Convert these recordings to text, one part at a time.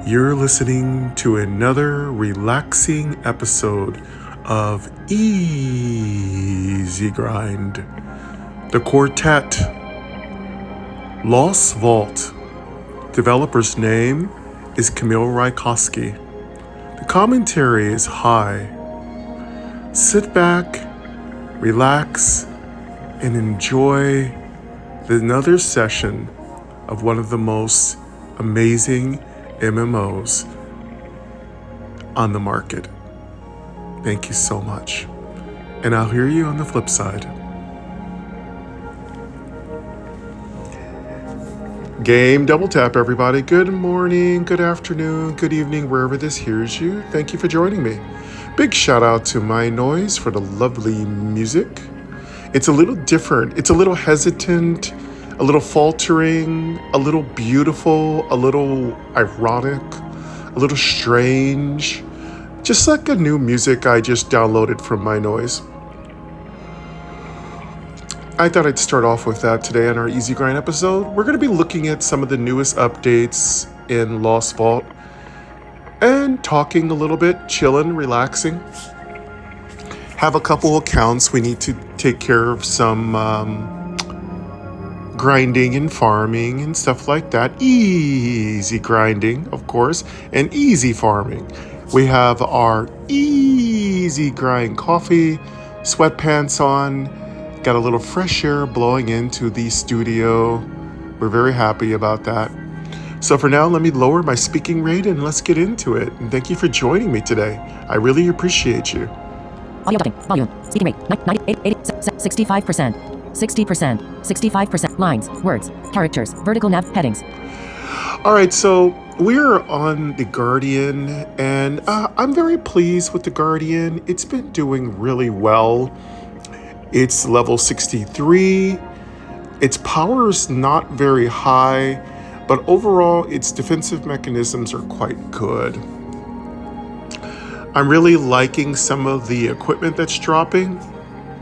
You're listening to another relaxing episode of Easy Grind. The quartet, Lost Vault. Developer's name is Kamil Rykowski. The commentary is high. Sit back, relax, and enjoy another session of one of the most amazing MMOs on the market. Thank you so much. And I'll hear you on the flip side. Game double tap, everybody. Good morning, good afternoon, good evening, wherever this hears you. Thank you for joining me. Big shout out to MyNoise for the lovely music. It's a little different. It's a little hesitant, a little faltering, a little beautiful, a little ironic, a little strange. Just like a new music I just downloaded from MyNoise. I thought I'd start off with that today on our Easy Grind episode. We're going to be looking at some of the newest updates in Lost Vault and talking a little bit, chilling, relaxing. Have a couple accounts we need to take care of, some grinding and farming and stuff like that. Easy grinding, of course, and easy farming. We have our easy grind coffee, sweatpants on, got a little fresh air blowing into the studio. We're very happy about that. So for now, let me lower my speaking rate and let's get into it. And thank you for joining me today. I really appreciate you. Audio ducking, volume, speaking rate, 98, 65%, 60%, 65%, lines, words, characters, vertical nav, headings. All right, so we're on the Guardian, and I'm very pleased with the Guardian. It's been doing really well. It's level 63. Its power is not very high, but overall, its defensive mechanisms are quite good. I'm really liking some of the equipment that's dropping.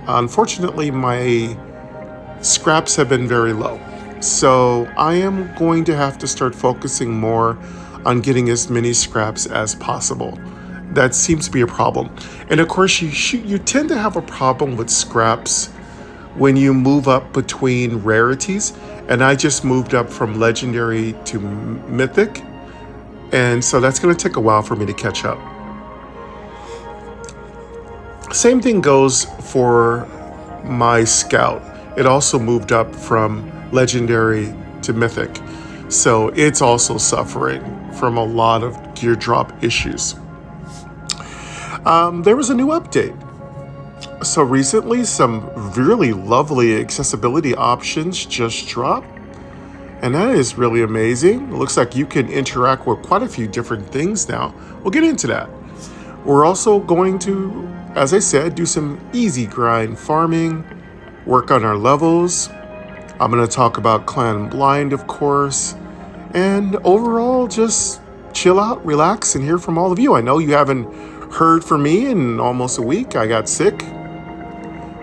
Unfortunately, my scraps have been very low. So I am going to have to start focusing more on getting as many scraps as possible. That seems to be a problem. And of course, you tend to have a problem with scraps when you move up between rarities. And I just moved up from legendary to mythic. And so that's going to take a while for me to catch up. Same thing goes for my scout. It also moved up from legendary to mythic. So it's also suffering from a lot of gear drop issues. There was a new update. So recently, some really lovely accessibility options just dropped. And that is really amazing. It looks like you can interact with quite a few different things now. We'll get into that. We're also going to, as I said, do some easy grind farming, work on our levels. I'm going to talk about Clan Blind, of course, and overall just chill out, relax, and hear from all of you. I know you haven't heard from me in almost a week. I got sick,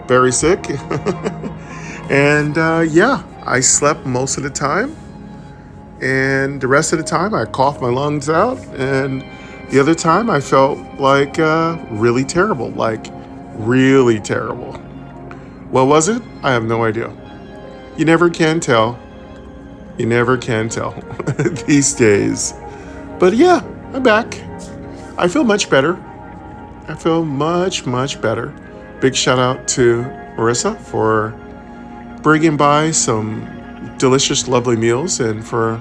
very sick, and I slept most of the time, and the rest of the time I coughed my lungs out, and the other time I felt like really terrible. What was it? I have no idea. You never can tell. You never can tell these days. But yeah, I'm back. I feel much better. I feel much, much better. Big shout out to Marissa for bringing by some delicious, lovely meals, and for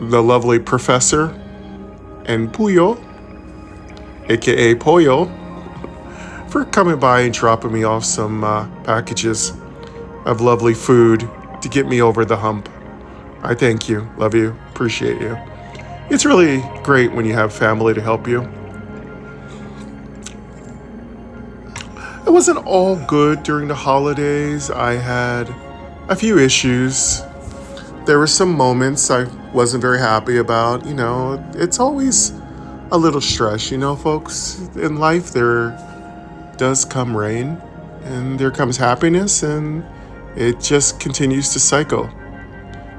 the lovely professor and Puyo, aka Pollo, for coming by and dropping me off some packages of lovely food to get me over the hump. I thank you, love you, appreciate you. It's really great when you have family to help you. It wasn't all good during the holidays. I had a few issues. There were some moments I wasn't very happy about. You know, it's always a little stress, you know, folks. In life, there does come rain, and there comes happiness, and It just continues to cycle.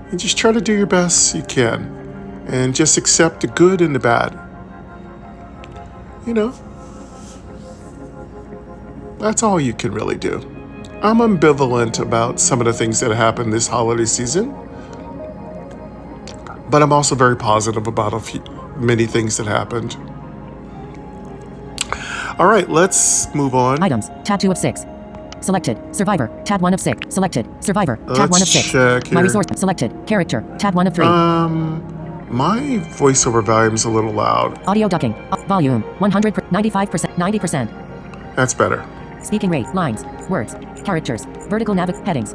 And just try to do your best you can. And just accept the good and the bad. You know, that's all you can really do. I'm ambivalent about some of the things that happened this holiday season. But I'm also very positive about many things that happened. All right, let's move on. Items. Tab 2 of 6. Selected. Survivor. Tab 1 of 6. Selected. Survivor. Tab 1 of 6. Check here. My resource. Selected. Character. Tab 1 of 3. My voiceover volume's a little loud. Audio ducking. Volume. 100%. 95%. 90%. That's better. Speaking rate. Lines. Words. Characters. Vertical headings.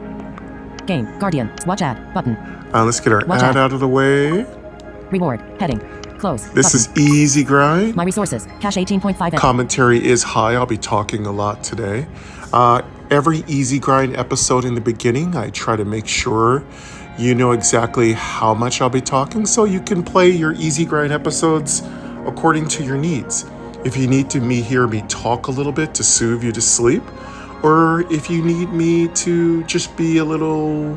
Game. Guardian. Watch ad. Button. Let's get our Watch ad ad. out of the way. Reward. Heading. Close. This Button. is Easy Grind. My resources. Cache 18.5. Commentary is high. I'll be talking a lot today. Every Easy Grind episode in the beginning, I try to make sure you know exactly how much I'll be talking so you can play your Easy Grind episodes according to your needs. If you need to hear me talk a little bit to soothe you to sleep, or if you need me to just be a little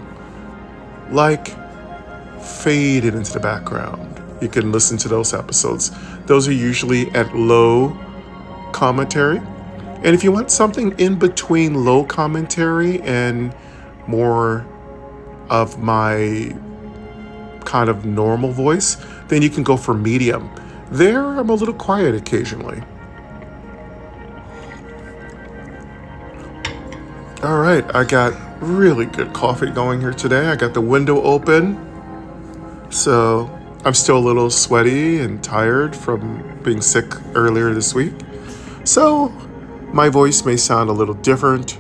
faded into the background, you can listen to those episodes. Those are usually at low commentary. And if you want something in between low commentary and more of my kind of normal voice, then you can go for medium. There, I'm a little quiet occasionally. All right, I got really good coffee going here today. I got the window open. So I'm still a little sweaty and tired from being sick earlier this week. So my voice may sound a little different.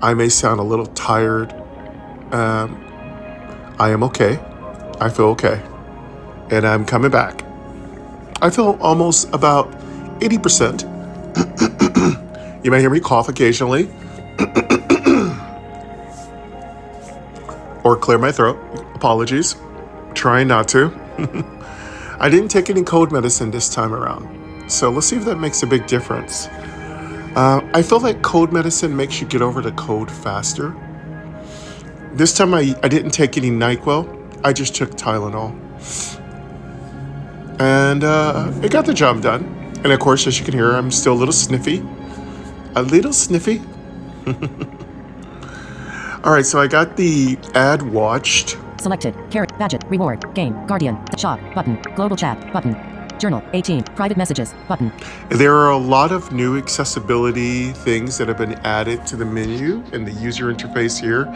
I may sound a little tired. I am okay. I feel okay. And I'm coming back. I feel almost about 80%. You may hear me cough occasionally. Or clear my throat. Apologies. Trying not to. I didn't take any cold medicine this time around. So let's see if that makes a big difference. I feel like cold medicine makes you get over the cold faster. This time I didn't take any NyQuil. I just took Tylenol. And it got the job done. And of course, as you can hear, I'm still a little sniffy. A little sniffy. All right, so I got the ad watched. Selected. Carrot. Badget. Reward. Game. Guardian. Shop. Button. Global chat. Button. Journal. 18. Private messages. Button. There are a lot of new accessibility things that have been added to the menu and the user interface here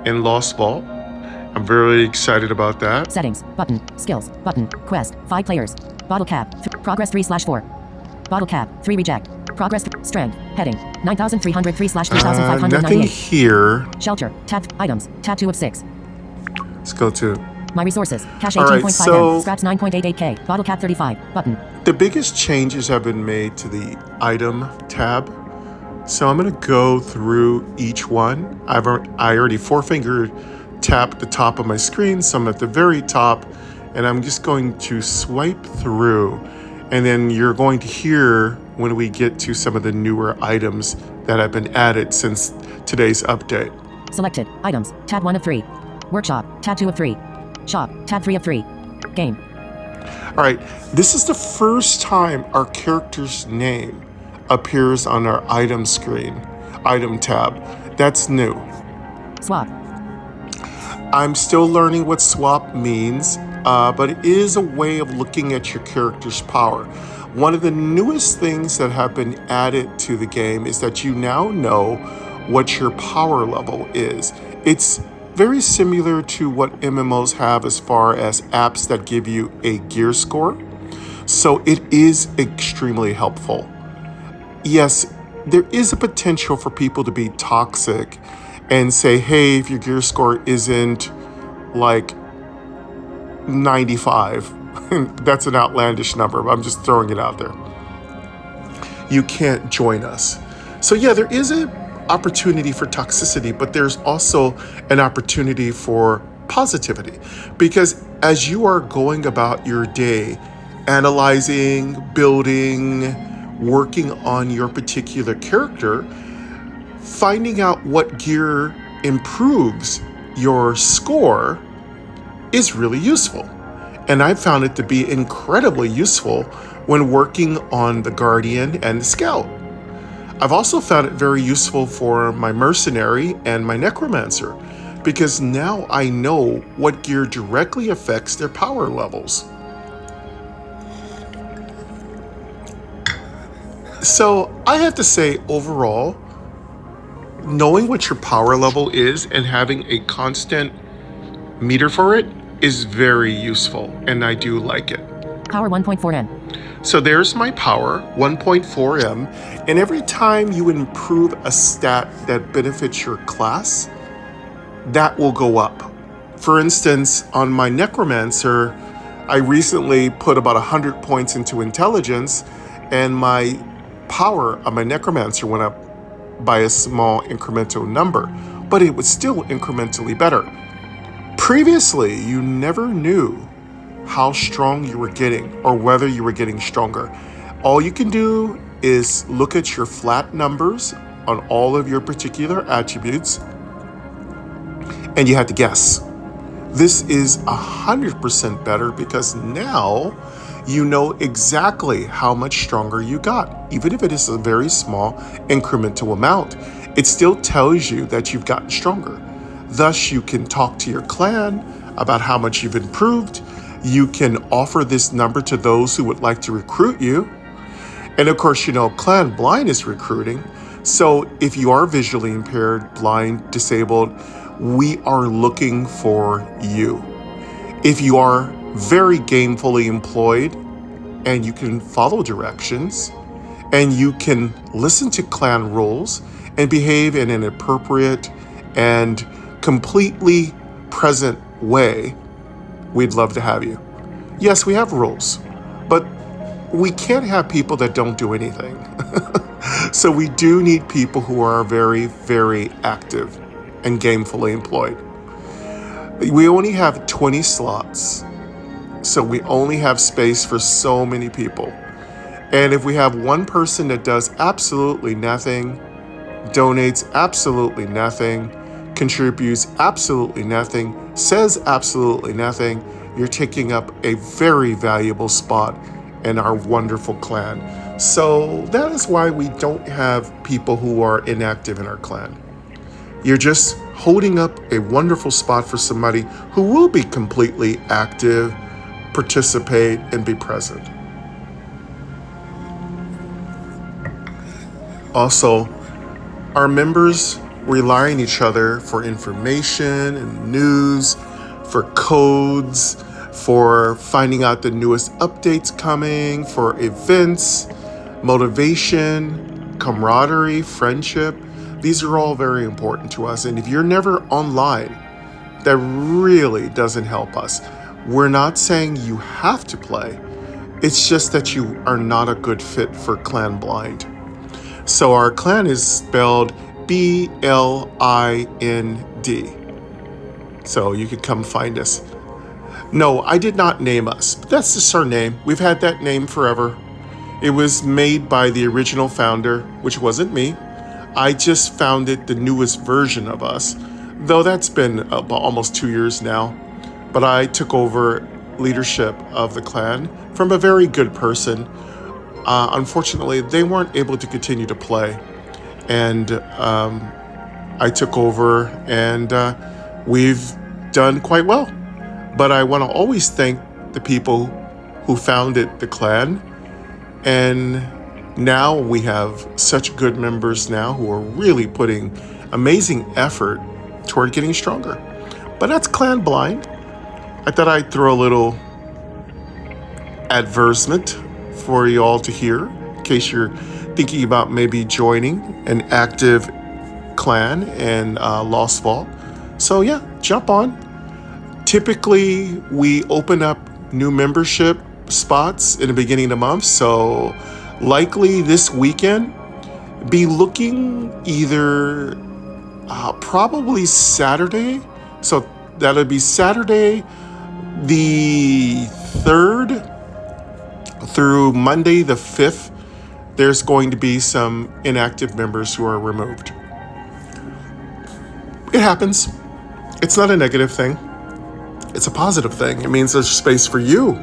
in Lost Vault. I'm very excited about that. Settings. Button. Skills. Button. Quest. 5 players. Bottle cap. Progress 3/4. Bottle cap. 3 reject. Progress. Strength. Heading. 9,303/3,598. Nothing here. Shelter. Tab. Items. Tab 2 of 6. Let's go to My resources. Cache All right, 18.5 so- M. Scraps 9.88K. Bottle cap 35. Button. the biggest changes have been made to the item tab. So I'm going to go through each one. I already four-finger tap the top of my screen, so I'm at the very top, and I'm just going to swipe through. And then you're going to hear when we get to some of the newer items that have been added since today's update. Selected. Items. Tab 1 of 3. Workshop. Tab 2 of 3. Shop. Tab 3 of 3. Game. All right, this is the first time our character's name appears on our item screen, item tab. That's new. Swap. I'm still learning what swap means, but it is a way of looking at your character's power. One of the newest things that have been added to the game is that you now know what your power level is. It's very similar to what MMOs have as far as apps that give you a gear score. So it is extremely helpful. Yes, there is a potential for people to be toxic and say, hey, if your gear score isn't like 95, that's an outlandish number, but I'm just throwing it out there. You can't join us. So yeah, there is an opportunity for toxicity, but there's also an opportunity for positivity. Because as you are going about your day, analyzing, building, working on your particular character, finding out what gear improves your score is really useful. And I found it to be incredibly useful when working on the Guardian and the Scout. I've also found it very useful for my Mercenary and my Necromancer, because now I know what gear directly affects their power levels. So I have to say, overall, knowing what your power level is and having a constant meter for it is very useful, and I do like it. Power 1.4N. So there's my power, 1.4M, and every time you improve a stat that benefits your class, that will go up. For instance, on my Necromancer, I recently put about 100 points into intelligence, and my power of my Necromancer went up by a small incremental number, but it was still incrementally better. Previously, you never knew how strong you were getting or whether you were getting stronger. All you can do is look at your flat numbers on all of your particular attributes, and you had to guess. This is 100% better because now you know exactly how much stronger you got. Even if it is a very small incremental amount, it still tells you that you've gotten stronger. Thus, you can talk to your clan about how much you've improved. You can offer this number to those who would like to recruit you. And of course, Clan Blind is recruiting. So if you are visually impaired, blind, disabled, we are looking for you. If you are very gamefully employed and you can follow directions and you can listen to clan rules and behave in an appropriate and completely present way, we'd love to have you. Yes, we have rules, but we can't have people that don't do anything. So we do need people who are very, very active and gamefully employed. We only have 20 slots, so we only have space for so many people. And if we have one person that does absolutely nothing, donates absolutely nothing, contributes absolutely nothing, says absolutely nothing, you're taking up a very valuable spot in our wonderful clan. So that is why we don't have people who are inactive in our clan. You're just holding up a wonderful spot for somebody who will be completely active, participate, and be present. Also, our members rely on each other for information and news, for codes, for finding out the newest updates coming, for events, motivation, camaraderie, friendship. These are all very important to us. And if you're never online, that really doesn't help us. We're not saying you have to play. It's just that you are not a good fit for Clan Blind. So our clan is spelled BLIND. So you could come find us. No, I did not name us. But that's just our name. We've had that name forever. It was made by the original founder, which wasn't me. I just founded the newest version of us, though that's been about almost 2 years now. But I took over leadership of the clan from a very good person. Unfortunately, they weren't able to continue to play. And I took over, and we've done quite well. But I want to always thank the people who founded the clan. And now we have such good members now who are really putting amazing effort toward getting stronger. But that's Clan Blind. I thought I'd throw a little advertisement for you all to hear in case you're thinking about maybe joining an active clan in Lost Vault. So yeah, jump on. Typically, we open up new membership spots in the beginning of the month. So likely this weekend, be looking either probably Saturday. So that'll be Saturday the 3rd through Monday the 5th. There's going to be some inactive members who are removed. It happens. It's not a negative thing. It's a positive thing. It means there's space for you.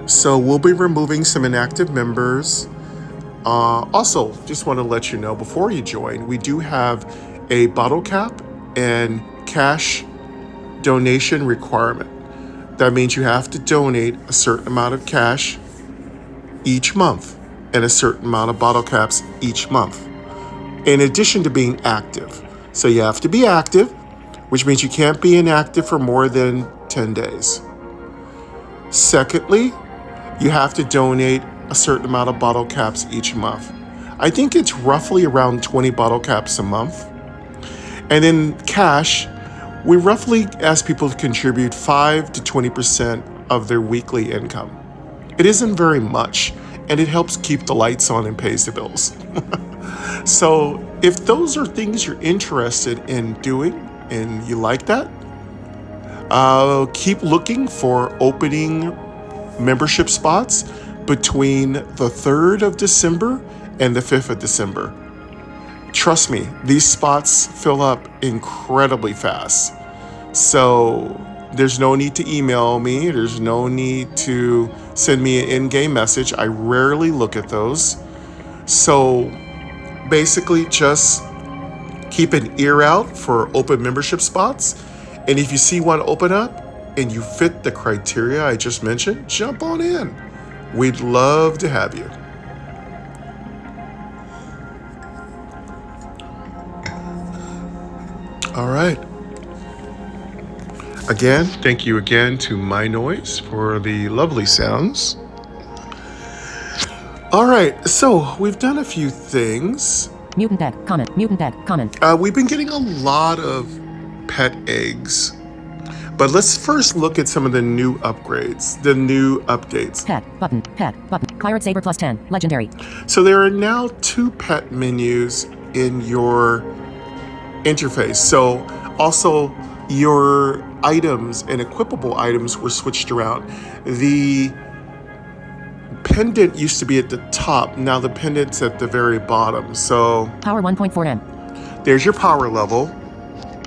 So we'll be removing some inactive members. Also, just want to let you know before you join, we do have a bottle cap and cash donation requirement. That means you have to donate a certain amount of cash each month and a certain amount of bottle caps each month, in addition to being active. So you have to be active, which means you can't be inactive for more than 10 days. Secondly, you have to donate a certain amount of bottle caps each month. I think it's roughly around 20 bottle caps a month. And then cash, we roughly ask people to contribute 5 to 20% of their weekly income. It isn't very much, and it helps keep the lights on and pays the bills. So if those are things you're interested in doing and you like that, keep looking for opening membership spots between the 3rd of December and the 5th of December. Trust me, these spots fill up incredibly fast. So there's no need to email me. There's no need to send me an in-game message. I rarely look at those. So basically just keep an ear out for open membership spots. And if you see one open up and you fit the criteria I just mentioned, jump on in. We'd love to have you. All right. Again, thank you again to MyNoise for the lovely sounds. All right, so we've done a few things. Mutant egg, comment, mutant egg, comment. We've been getting a lot of pet eggs. But let's first look at some of the new upgrades, the new updates. Pet, button, Pirate Saber plus 10, legendary. So there are now 2 pet menus in your interface. So also your items and equipable items were switched around. The pendant used to be at the top. Now the pendant's at the very bottom. So Power 1.4M. There's your power level.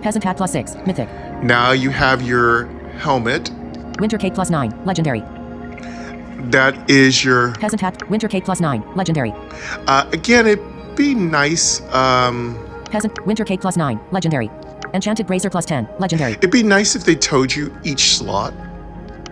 Peasant hat plus 6, mythic. Now you have your helmet. Winter cape plus 9, legendary. That is your Peasant hat, winter cape plus 9, legendary. Again, it'd be nice. Peasant, winter cape plus 9, legendary. Enchanted bracer plus 10, legendary. It'd be nice if they told you each slot.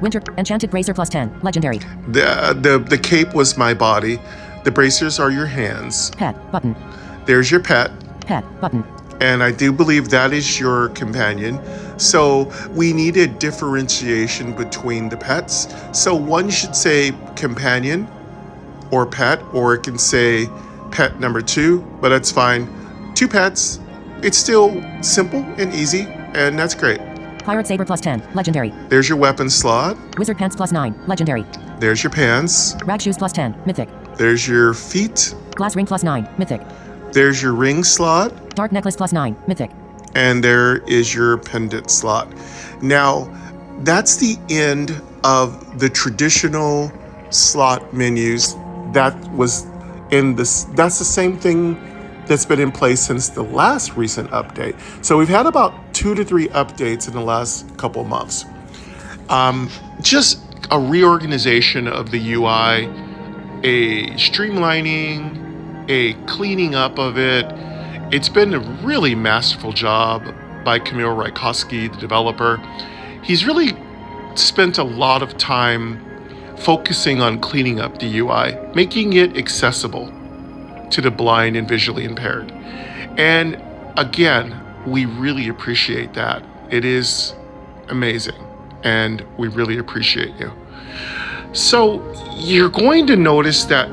Winter, enchanted bracer plus 10, legendary. The cape was my body. The bracers are your hands. Pet, button. There's your pet. Pet, button. And I do believe that is your companion. So we need a differentiation between the pets. So one should say companion or pet, or it can say pet number 2, but that's fine. 2 pets. It's still simple and easy, and that's great. Pirate Saber plus 10, legendary. There's your weapon slot. Wizard pants plus 9, legendary. There's your pants. Rag shoes plus 10, mythic. There's your feet. Glass ring plus 9, mythic. There's your ring slot. Dark necklace plus 9, mythic. And there is your pendant slot. Now, that's the end of the traditional slot menus. That was in this. That's the same thing that's been in place since the last recent update. So we've had about 2 to 3 updates in the last couple of months. Just a reorganization of the UI, a streamlining, a cleaning up of it. It's been a really masterful job by Kamil, Rykowski, the developer. He's really spent a lot of time focusing on cleaning up the UI, making it accessible to the blind and visually impaired. And again, we really appreciate that. It is amazing, and we really appreciate you. So you're going to notice that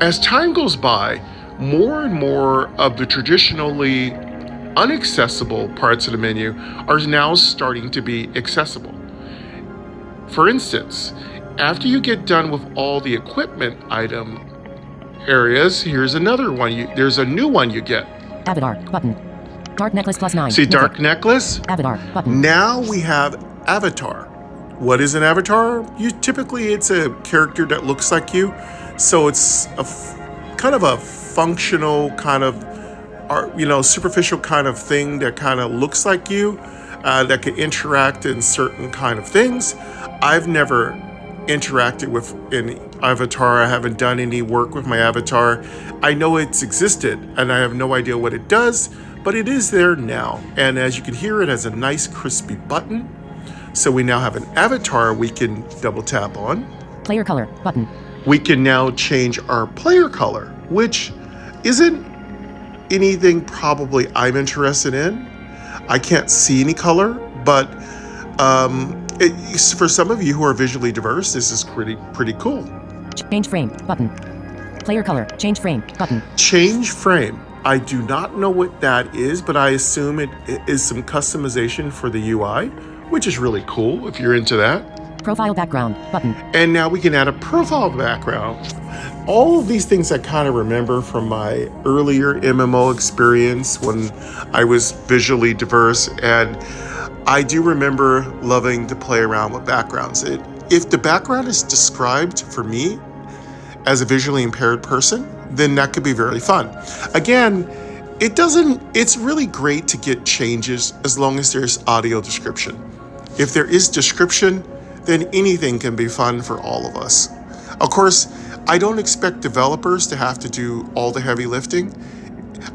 as time goes by, more and more of the traditionally inaccessible parts of the menu are now starting to be accessible. For instance, after you get done with all the equipment item areas, here's another one. There's a new one you get. Avatar, button. Dark necklace plus 9. See, mythic. dark necklace? Avatar, button. Now we have avatar. What is an avatar? Typically it's a character that looks like you. So it's kind of a functional kind of superficial kind of thing that kind of looks like you, that can interact in certain kind of things. I've never interacted with an avatar. I haven't done any work with my avatar. I know it's existed and I have no idea what it does, but it is there now. And as you can hear, it has a nice crispy button. So we now have an avatar we can double tap on. Player color button. We can now change our player color, which isn't anything probably I'm interested in. I can't see any color, but for some of you who are visually diverse, this is pretty cool. Change frame button. Player color change frame button. Change frame. I do not know what that is, but I assume it is some customization for the UI, which is really cool if you're into that. Profile background button. And now we can add a profile background. All of these things I kind of remember from my earlier MMO experience when I was visually diverse, and I do remember loving to play around with backgrounds. If the background is described for me as a visually impaired person, then that could be very fun. Again, it's really great to get changes as long as there's audio description. If there is description, then anything can be fun for all of us. Of course, I don't expect developers to have to do all the heavy lifting.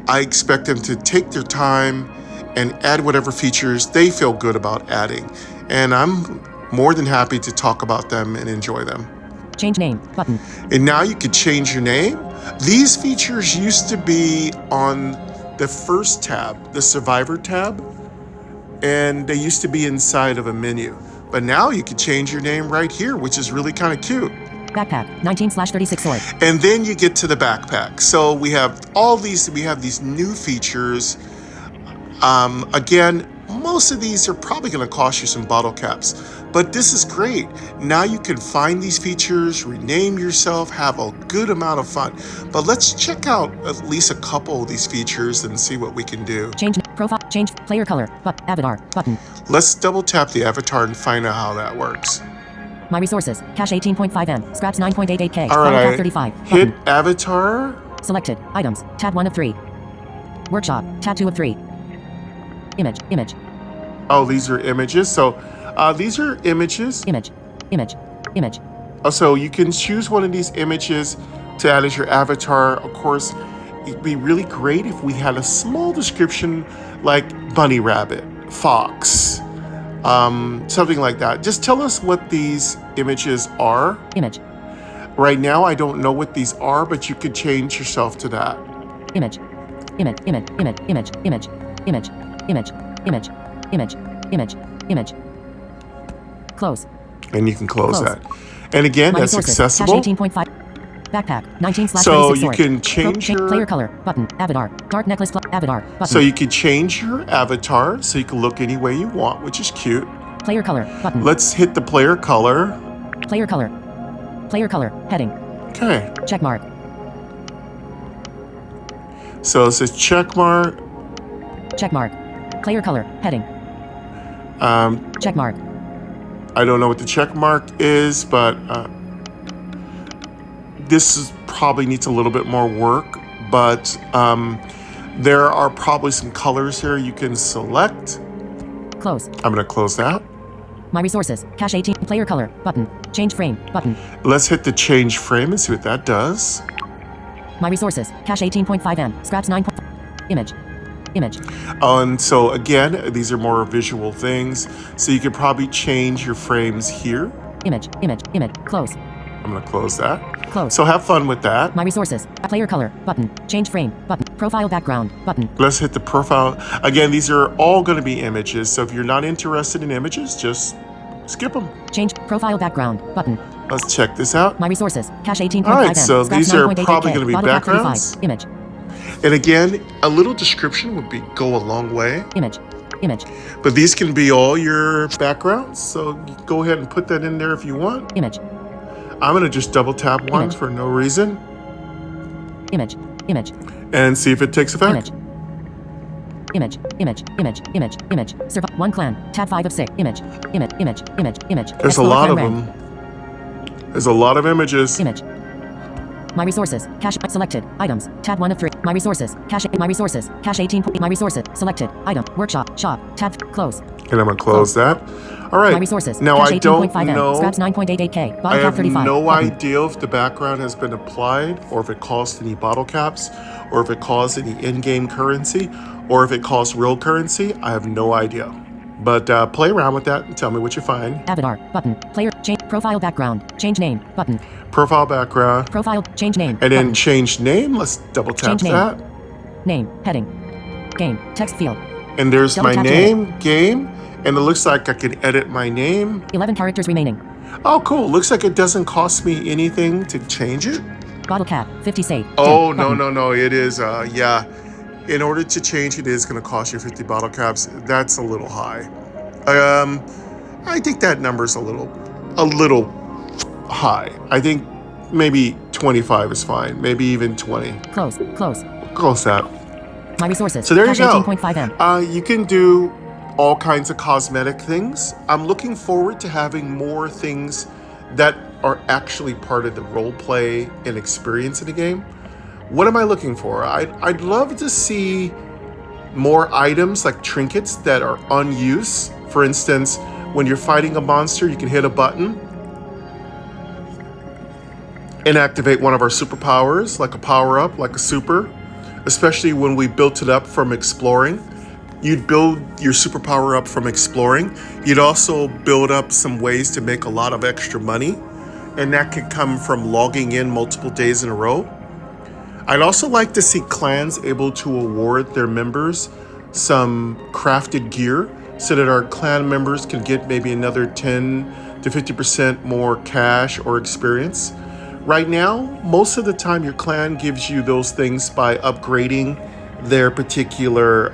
I expect them to take their time and add whatever features they feel good about adding. And I'm more than happy to talk about them and enjoy them. Change name button. And now you could change your name. These features used to be on the first tab, the Survivor tab, and they used to be inside of a menu. But now you can change your name right here, which is really kind of cute. Backpack 19/36 sword. And then you get to the backpack. So we have these new features. Again, most of these are probably going to cost you some bottle caps, but this is great. Now you can find these features, rename yourself, have a good amount of fun. But let's check out at least a couple of these features and see what we can do. Change profile, change player color, avatar button. Let's double tap the avatar and find out how that works. My resources, cache 18.5 M, scraps 9.88K, All right, cap 35. Hit Button. avatar. Selected, items, tab 1 of 3. Workshop, tab 2 of 3. Image. Oh, these are images. So these are images. Image. Oh, so you can choose one of these images to add as your avatar. Of course, it'd be really great if we had a small description like bunny rabbit, fox, something like that. Just tell us what these images are. Image. Right now, I don't know what these are, but you could change yourself to that. Image. Close. And you can close that. And again, My that's resources, accessible. Cache 18.5. Backpack 19/36 So you sword. can change your player color button. Avatar. Dark necklace avatar button. So you can change your avatar so you can look any way you want, which is cute. Player color button. Let's hit the player color. Player color heading. Okay. Check mark. So it says check mark. Player color heading. Check mark. I don't know what the check mark is, but probably needs a little bit more work. But there are probably some colors here you can select. Close. I'm going to close that. My resources, cache 18, player color button. Change frame button. Let's hit the change frame and see what that does. My resources, cache 18.5 M, scraps 9. Image. And so again, these are more visual things. So you could probably change your frames here. Image. Close. I'm going to close that. Close. So have fun with that. My resources, player color button. Change frame button. Profile background button. Let's hit the profile. Again, these are all going to be images. So if you're not interested in images, just skip them. Change profile background button. Let's check this out. My resources, cache 18.5 All right, M, so scraps these are 9.88K, probably going to be bottle cap 35. backgrounds. Image. And again, a little description would go a long way. Image. But these can be all your backgrounds. So go ahead and put that in there if you want. Image. I'm going to just double tap one Image. for no reason. Image. And see if it takes effect. Image. Survive. One clan. Tab 5 of 6. Image. There's a lot of them. There's a lot of images. Image. My resources. Cache. Selected. Items. Tab 1 of 3. My resources. Cache. My resources. Cache 18. My resources. Selected. Item. Workshop. Shop. Tab. Close. And I'm going to close that. All right. My resources. Now, Cache I don't 18.5 M. know. Scraps 9.88K. I Bottle cap have 35. no Button. idea if the background has been applied, or if it costs any bottle caps, or if it costs any in-game currency, or if it costs real currency. I have no idea. But play around with that and tell me what you find. Avatar. Button. Player. Change. Profile background. Change name. Button. Profile background. Profile. Change name. And then Button. change name. Let's double tap Change name. that. Name. Heading. Game. Text field. And there's Double my tap to name, game, and it looks like I can edit my name. 11 characters remaining. Oh, cool. Looks like it doesn't cost me anything to change it. Bottle cap. 50 save. Oh, Dim. no, Button. no. It is, yeah. In order to change it is going to cost you 50 bottle caps. That's a little high. I think that number's a little high. I think maybe 25 is fine. Maybe even 20. Close. Close. Close that. My resources. So there you Cache go. 18.5 M. You can do all kinds of cosmetic things. I'm looking forward to having more things that are actually part of the role play and experience in the game. What am I looking for? I'd love to see more items like trinkets that are unused. For instance, when you're fighting a monster, you can hit a button and activate one of our superpowers, like a power-up, like a super, especially when we built it up from exploring. You'd build your superpower up from exploring. You'd also build up some ways to make a lot of extra money, and that could come from logging in multiple days in a row. I'd also like to see clans able to award their members some crafted gear so that our clan members can get maybe another 10 to 50% more cash or experience. Right now, most of the time your clan gives you those things by upgrading their particular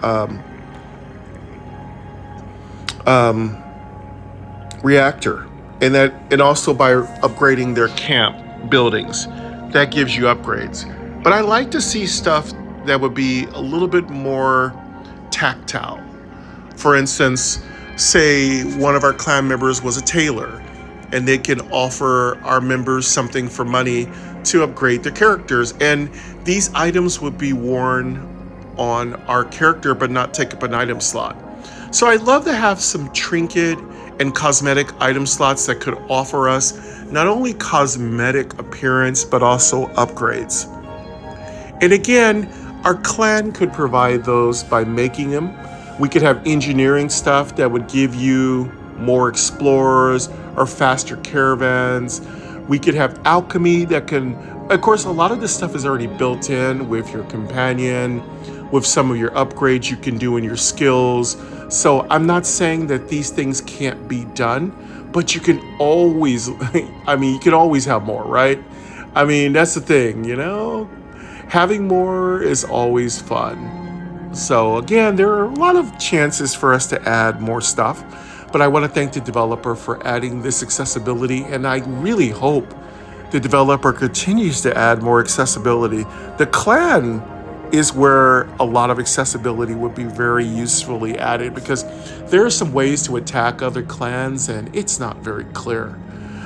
reactor, and also by upgrading their camp buildings. That gives you upgrades. But I like to see stuff that would be a little bit more tactile. For instance, say one of our clan members was a tailor, and they can offer our members something for money to upgrade their characters. And these items would be worn on our character but not take up an item slot. So I'd love to have some trinket and cosmetic item slots that could offer us not only cosmetic appearance but also upgrades. And again, our clan could provide those by making them. We could have engineering stuff that would give you more explorers or faster caravans. We could have alchemy that can, of course, a lot of this stuff is already built in with your companion, with some of your upgrades you can do in your skills. So I'm not saying that these things can't be done, but you can always, you can always have more, right? I mean, that's the thing, Having more is always fun. So again, there are a lot of chances for us to add more stuff, but I want to thank the developer for adding this accessibility, and I really hope the developer continues to add more accessibility. The clan is where a lot of accessibility would be very usefully added, because there are some ways to attack other clans and it's not very clear.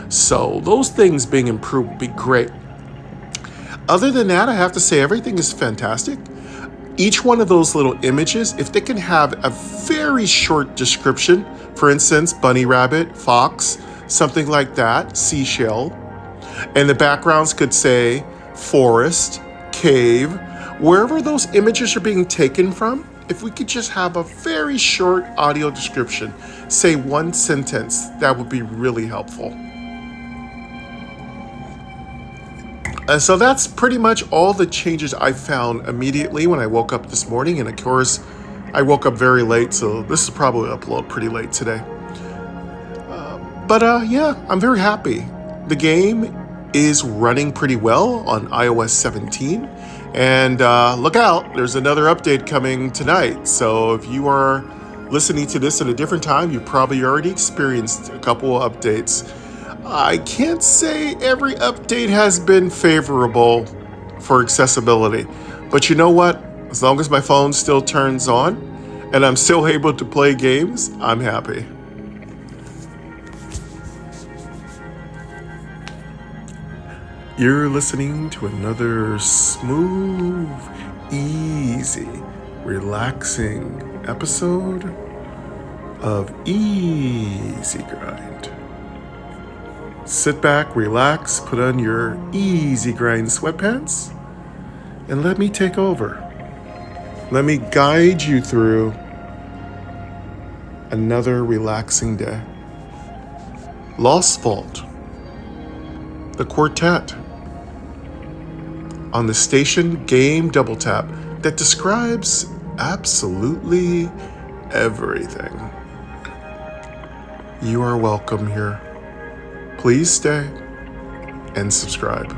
So those things being improved would be great. Other than that, I have to say everything is fantastic. Each one of those little images, if they can have a very short description, for instance, bunny rabbit, fox, something like that, seashell, and the backgrounds could say forest, cave, wherever those images are being taken from, if we could just have a very short audio description, say one sentence, that would be really helpful. So that's pretty much all the changes I found immediately when I woke up this morning. And of course, I woke up very late, so this is probably upload pretty late today. But yeah, I'm very happy. The game is running pretty well on iOS 17. And look out, there's another update coming tonight. So if you are listening to this at a different time, you've probably already experienced a couple of updates. I can't say every update has been favorable for accessibility, but you know what? As long as my phone still turns on and I'm still able to play games, I'm happy. You're listening to another smooth, easy, relaxing episode of Easy Grind. Sit back, relax, put on your Easy Grind sweatpants, and let me take over. Let me guide you through another relaxing day. Lost Vault, the quartet, on the station game double tap that describes absolutely everything. You are welcome here. Please stay and subscribe.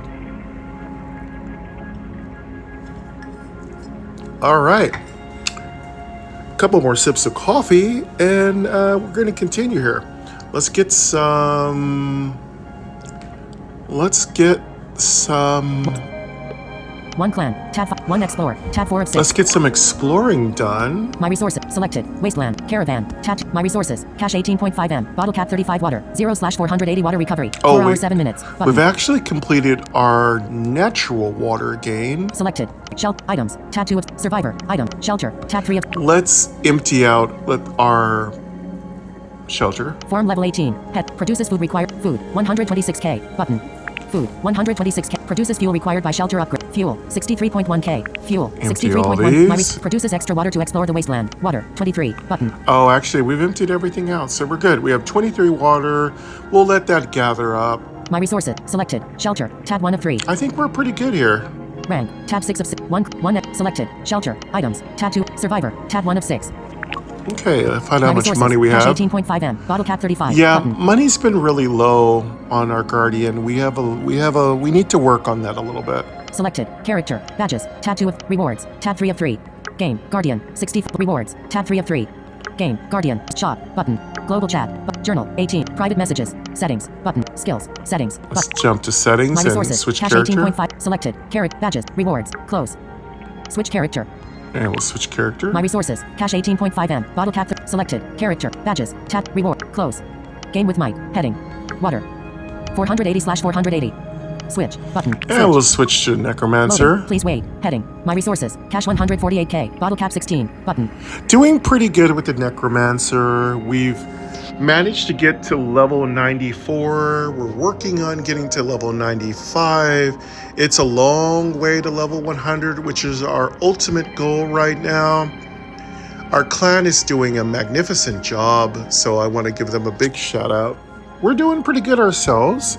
All right. A couple more sips of coffee and we're going to continue here. Let's get some... One clan. Tab 5. One explore. Tab 4 of 6. Let's get some exploring done. My resources. Selected. Wasteland. Caravan. Tab 2. My resources. Cache 18.5 M. Bottle cap 35 water. 0/480 water recovery. 4 hours 7 minutes. Button. We've actually completed our natural water gain. Selected. Items. Tab 2 of survivor. Item. Shelter. Tab 3 of... Let's empty out our shelter. Farm level 18. Pet. Produces food required. Food. 126K. Button. Food. 126K. Produces fuel required by shelter upgrade. Fuel. 63.1K. Fuel. Empty all these. Produces extra water to explore the wasteland. Water. 23. Button. Oh, actually, we've emptied everything out, so we're good. We have 23 water. We'll let that gather up. My resources. Selected. Shelter. Tab 1 of 3. I think we're pretty good here. Rank. Tab 6 of 6. 1. Selected. Shelter. Items. Tab 2. Survivor. Tab 1 of 6. Okay, let's find out how much resources. money we Cache have. 18.5 M. Bottle cap 35. Yeah, Button. money's been really low on our Guardian. We need to work on that a little bit. Selected. Character. Badges. Tab 2 of rewards. Tab 3 of 3. Game. Guardian. 60 rewards. Tab 3 of 3. Game. Guardian. Shop. Button. Global chat. Journal. 18. Private messages. Settings. Button. Skills. Settings. Let's jump to settings My and resources. switch Cache character. 18.5. Selected. Character. Badges. Rewards. Close. Switch character. And we'll switch character. My resources. Cache 18.5 M. Bottle cap. Selected. Character. Badges. Tab. Reward. Close. Game with mic. Heading. Water. 480/480. Switch. Button. And we'll switch to Necromancer. Loading. Please wait. Heading. My resources. Cache 148K. Bottle cap 16. Button. Doing pretty good with the Necromancer. We've managed to get to level 94. We're working on getting to level 95. It's a long way to level 100, which is our ultimate goal right now. Our clan is doing a magnificent job, so I want to give them a big shout out. We're doing pretty good ourselves.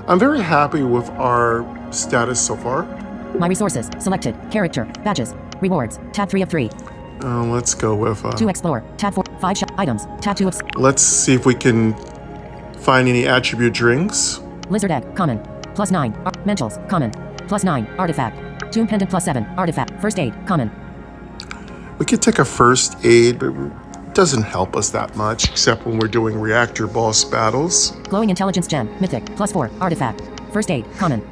I'm very happy with our status so far. My resources. Selected. Character. Badges. Rewards. Tab 3 of 3. Let's go with... 2 explore. Tab 4. 5 items. Tab 2 of... Let's see if we can find any attribute drinks. Lizard egg. Common. +9. Mentals. Common. +9. Artifact. Tomb pendant +7. Artifact. First aid. Common. We could take a first aid, but it doesn't help us that much, except when we're doing reactor boss battles. Glowing intelligence gem. Mythic. +4. Artifact. First aid. Common.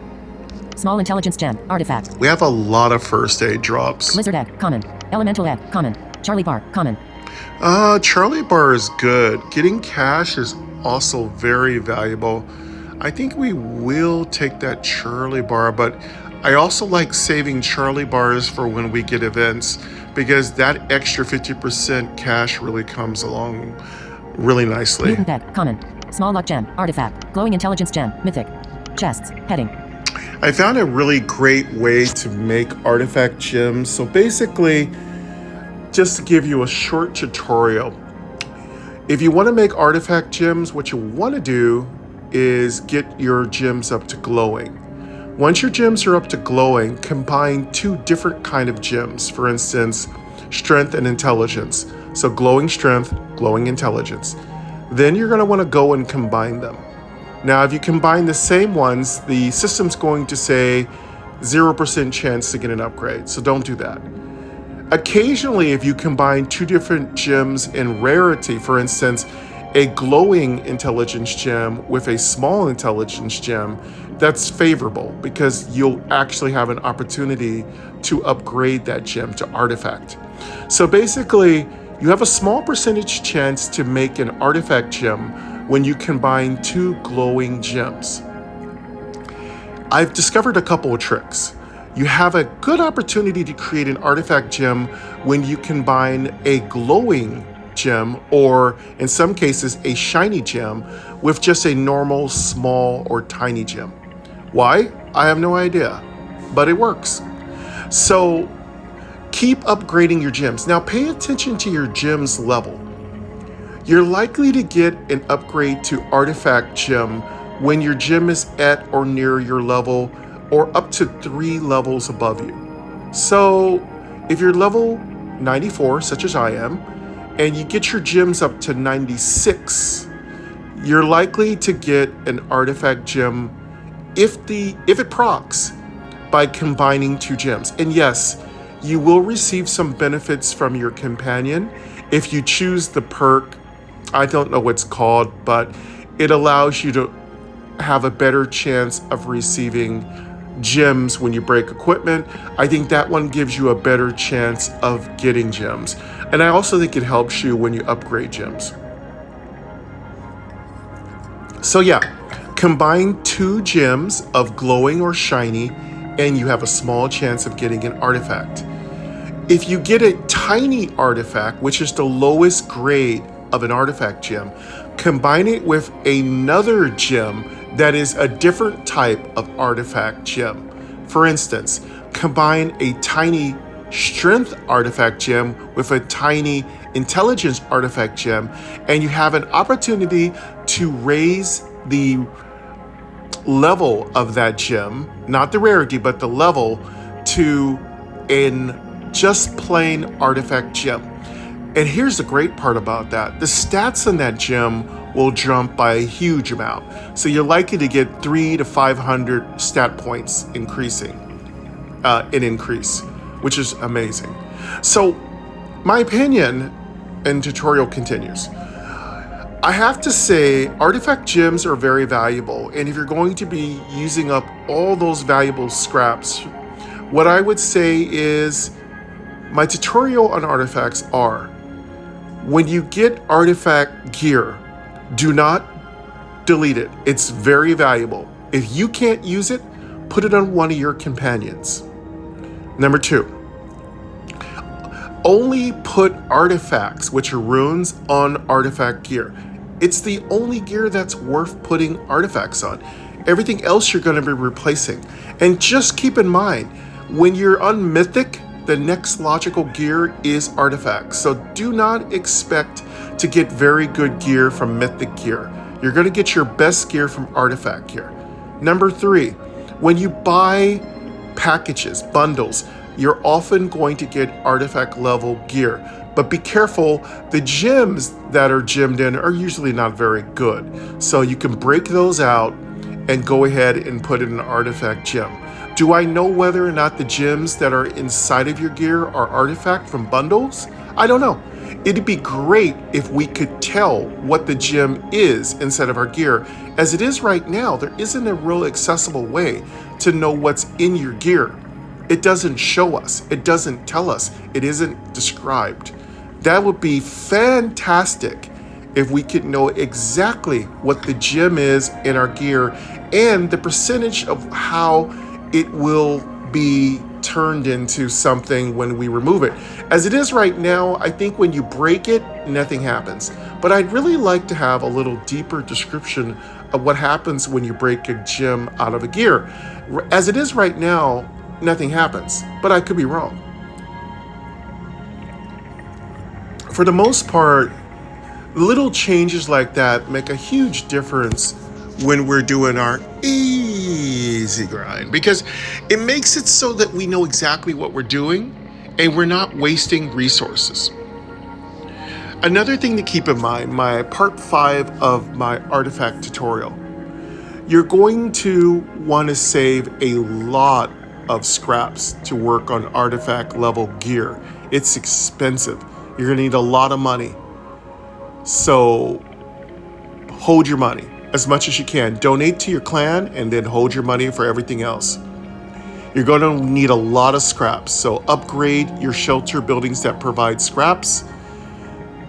Small intelligence gem. Artifact. We have a lot of first aid drops. Lizard egg. Common. Elemental egg. Common. Charlie bar. Common. Charlie bar is good. Getting cash is also very valuable. I think we will take that Charlie bar, but I also like saving Charlie bars for when we get events, because that extra 50% cash really comes along really nicely. Mutant egg. Common. Small luck gem. Artifact. Glowing intelligence gem. Mythic. Chests. Heading. I found a really great way to make artifact gems. So basically, just to give you a short tutorial, if you want to make artifact gems, what you want to do is get your gems up to glowing. Once your gems are up to glowing, combine 2 different kind of gems. For instance, strength and intelligence. So glowing strength, glowing intelligence. Then you're going to want to go and combine them. Now, if you combine the same ones, the system's going to say 0% chance to get an upgrade. So don't do that. Occasionally, if you combine 2 different gems in rarity, for instance, a glowing intelligence gem with a small intelligence gem, that's favorable because you'll actually have an opportunity to upgrade that gem to artifact. So basically, you have a small percentage chance to make an artifact gem when you combine 2 glowing gems. I've discovered a couple of tricks. You have a good opportunity to create an artifact gem when you combine a glowing gem, or in some cases a shiny gem, with just a normal small or tiny gem. Why? I have no idea, but it works. So keep upgrading your gems. Now pay attention to your gem's level. You're likely to get an upgrade to artifact gem when your gem is at or near your level, or up to 3 levels above you. So if you're level 94, such as I am, and you get your gems up to 96, you're likely to get an artifact gem if it procs by combining 2 gems. And yes, you will receive some benefits from your companion if you choose the perk. I don't know what's called, but it allows you to have a better chance of receiving gems when you break equipment. I think that one gives you a better chance of getting gems. And I also think it helps you when you upgrade gems. So yeah, combine 2 gems of glowing or shiny, and you have a small chance of getting an artifact. If you get a tiny artifact, which is the lowest grade of an artifact gem, combine it with another gem that is a different type of artifact gem. For instance, combine a tiny strength artifact gem with a tiny intelligence artifact gem, and you have an opportunity to raise the level of that gem, not the rarity, but the level, to an just plain artifact gem. And here's the great part about that. The stats in that gem will jump by a huge amount. So you're likely to get 300 to 500 stat points increase, which is amazing. So my opinion, and tutorial continues. I have to say, artifact gems are very valuable. And if you're going to be using up all those valuable scraps, what I would say is my tutorial on artifacts are, when you get artifact gear, do not delete it. It's very valuable. If you can't use it, put it on one of your companions. Number 2, only put artifacts, which are runes, on artifact gear. It's the only gear that's worth putting artifacts on. Everything else you're going to be replacing. And just keep in mind, when you're on Mythic, the next logical gear is artifacts. So do not expect to get very good gear from Mythic gear. You're going to get your best gear from artifact gear. Number 3, when you buy packages, bundles, you're often going to get artifact level gear. But be careful, the gems that are gemmed in are usually not very good. So you can break those out and go ahead and put in an artifact gem. Do I know whether or not the gems that are inside of your gear are artifact from bundles? I don't know. It'd be great if we could tell what the gem is instead of our gear. As it is right now, there isn't a real accessible way to know what's in your gear. It doesn't show us. It doesn't tell us. It isn't described. That would be fantastic if we could know exactly what the gem is in our gear and the percentage of how it will be turned into something when we remove it. As it is right now, I think when you break it, nothing happens. But I'd really like to have a little deeper description of what happens when you break a gem out of a gear. As it is right now, nothing happens, but I could be wrong. For the most part, little changes like that make a huge difference when we're doing our easy grind, because it makes it so that we know exactly what we're doing and we're not wasting resources. Another thing to keep in mind, my part 5 of my artifact tutorial, you're going to want to save a lot of scraps to work on artifact level gear. It's expensive. You're going to need a lot of money. So hold your money as much as you can. Donate to your clan and then hold your money for everything else. You're going to need a lot of scraps. So upgrade your shelter buildings that provide scraps.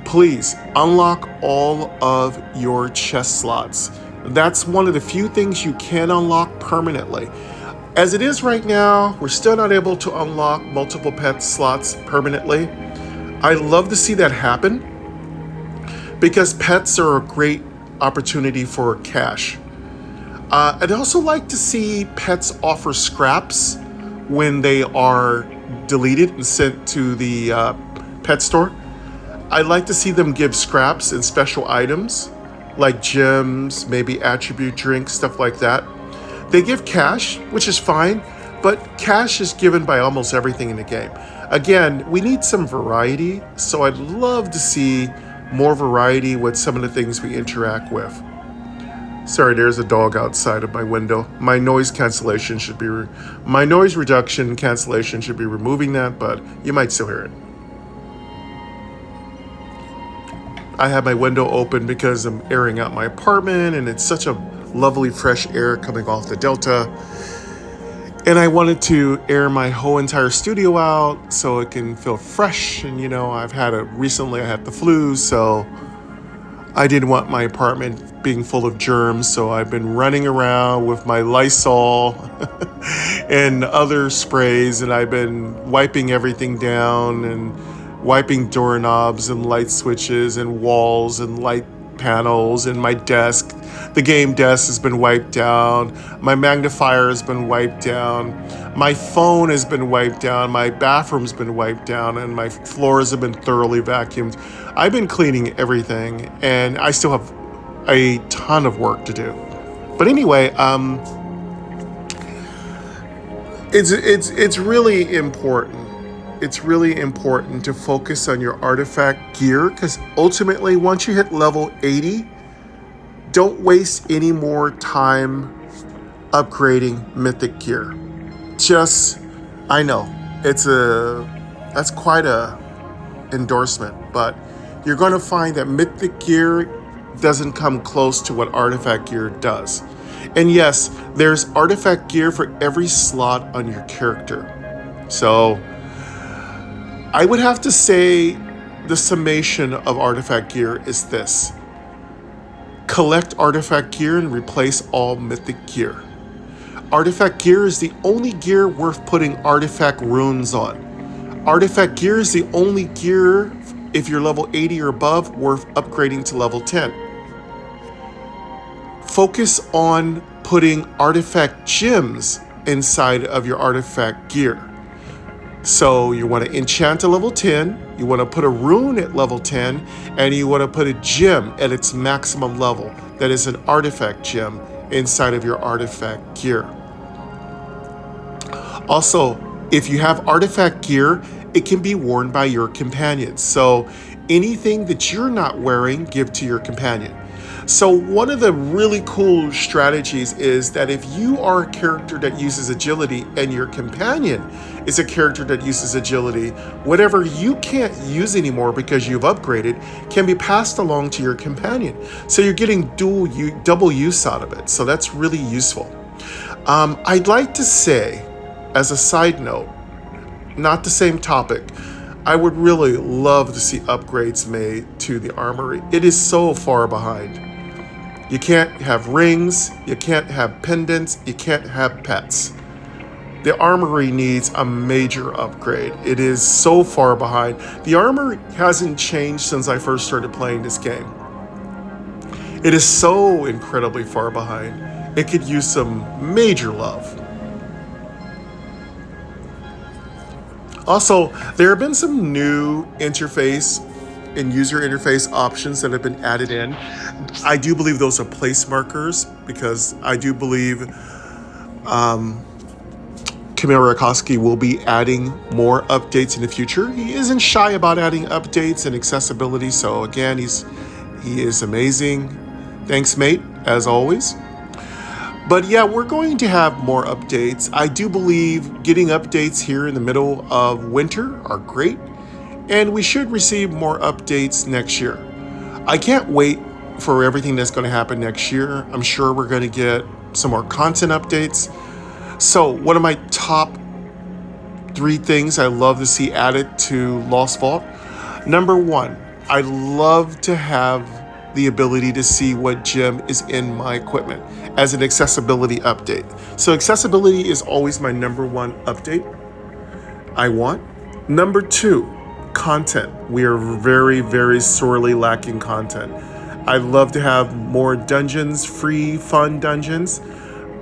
Please unlock all of your chest slots. That's one of the few things you can unlock permanently. As it is right now, we're still not able to unlock multiple pet slots permanently. I'd love to see that happen because pets are a great opportunity for cash. I'd also like to see pets offer scraps when they are deleted and sent to the pet store. I'd like to see them give scraps and special items like gems, maybe attribute drinks, stuff like that. They give cash, which is fine, but cash is given by almost everything in the game. Again, we need some variety, so I'd love to see more variety with some of the things we interact with. Sorry, there's a dog outside of my window. My noise reduction cancellation should be removing that, but you might still hear it. I have my window open because I'm airing out my apartment and it's such a lovely fresh air coming off the Delta. And I wanted to air my whole entire studio out so it can feel fresh. And recently I had the flu, so I didn't want my apartment being full of germs. So I've been running around with my Lysol and other sprays, and I've been wiping everything down and wiping doorknobs and light switches and walls and light panels and my desk. The game desk has been wiped down. My magnifier has been wiped down. My phone has been wiped down. My bathroom's been wiped down, and my floors have been thoroughly vacuumed. I've been cleaning everything, and I still have a ton of work to do. But anyway, it's really important. It's really important to focus on your artifact gear, because ultimately, once you hit level 80, don't waste any more time upgrading mythic gear. I know that's quite a endorsement, but you're going to find that mythic gear doesn't come close to what artifact gear does. And yes, there's artifact gear for every slot on your character. So I would have to say the summation of artifact gear is this. Collect artifact gear and replace all mythic gear. Artifact gear is the only gear worth putting artifact runes on. Artifact gear is the only gear, if you're level 80 or above, worth upgrading to level 10. Focus on putting artifact gems inside of your artifact gear. So you want to enchant to level 10, you want to put a rune at level 10, and you want to put a gem at its maximum level. That is an artifact gem inside of your artifact gear. Also, if you have artifact gear, it can be worn by your companions. So anything that you're not wearing, give to your companion. So one of the really cool strategies is that if you are a character that uses agility and your companion is a character that uses agility, whatever you can't use anymore because you've upgraded can be passed along to your companion. So you're getting double use out of it. So that's really useful. I'd like to say, as a side note, not the same topic, I would really love to see upgrades made to the armory. It is so far behind. You can't have rings, you can't have pendants, you can't have pets. The armory needs a major upgrade. It is so far behind. The armor hasn't changed since I first started playing this game. It is so incredibly far behind. It could use some major love. Also, there have been some new interface and user interface options that have been added in. I do believe those are place markers, because I do believe Kamil Rykowski will be adding more updates in the future. He isn't shy about adding updates and accessibility, so again, he is amazing. Thanks, mate, as always. But yeah, we're going to have more updates. I do believe getting updates here in the middle of winter are great, and we should receive more updates next year. I can't wait for everything that's going to happen next year. I'm sure we're going to get some more content updates. So one of my top 3 things I love to see added to Lost Vault. Number 1, I love to have the ability to see what gem is in my equipment as an accessibility update. So accessibility is always my number one update I want. Number two, content. We are very, very sorely lacking content. I'd love to have more dungeons, free, fun dungeons.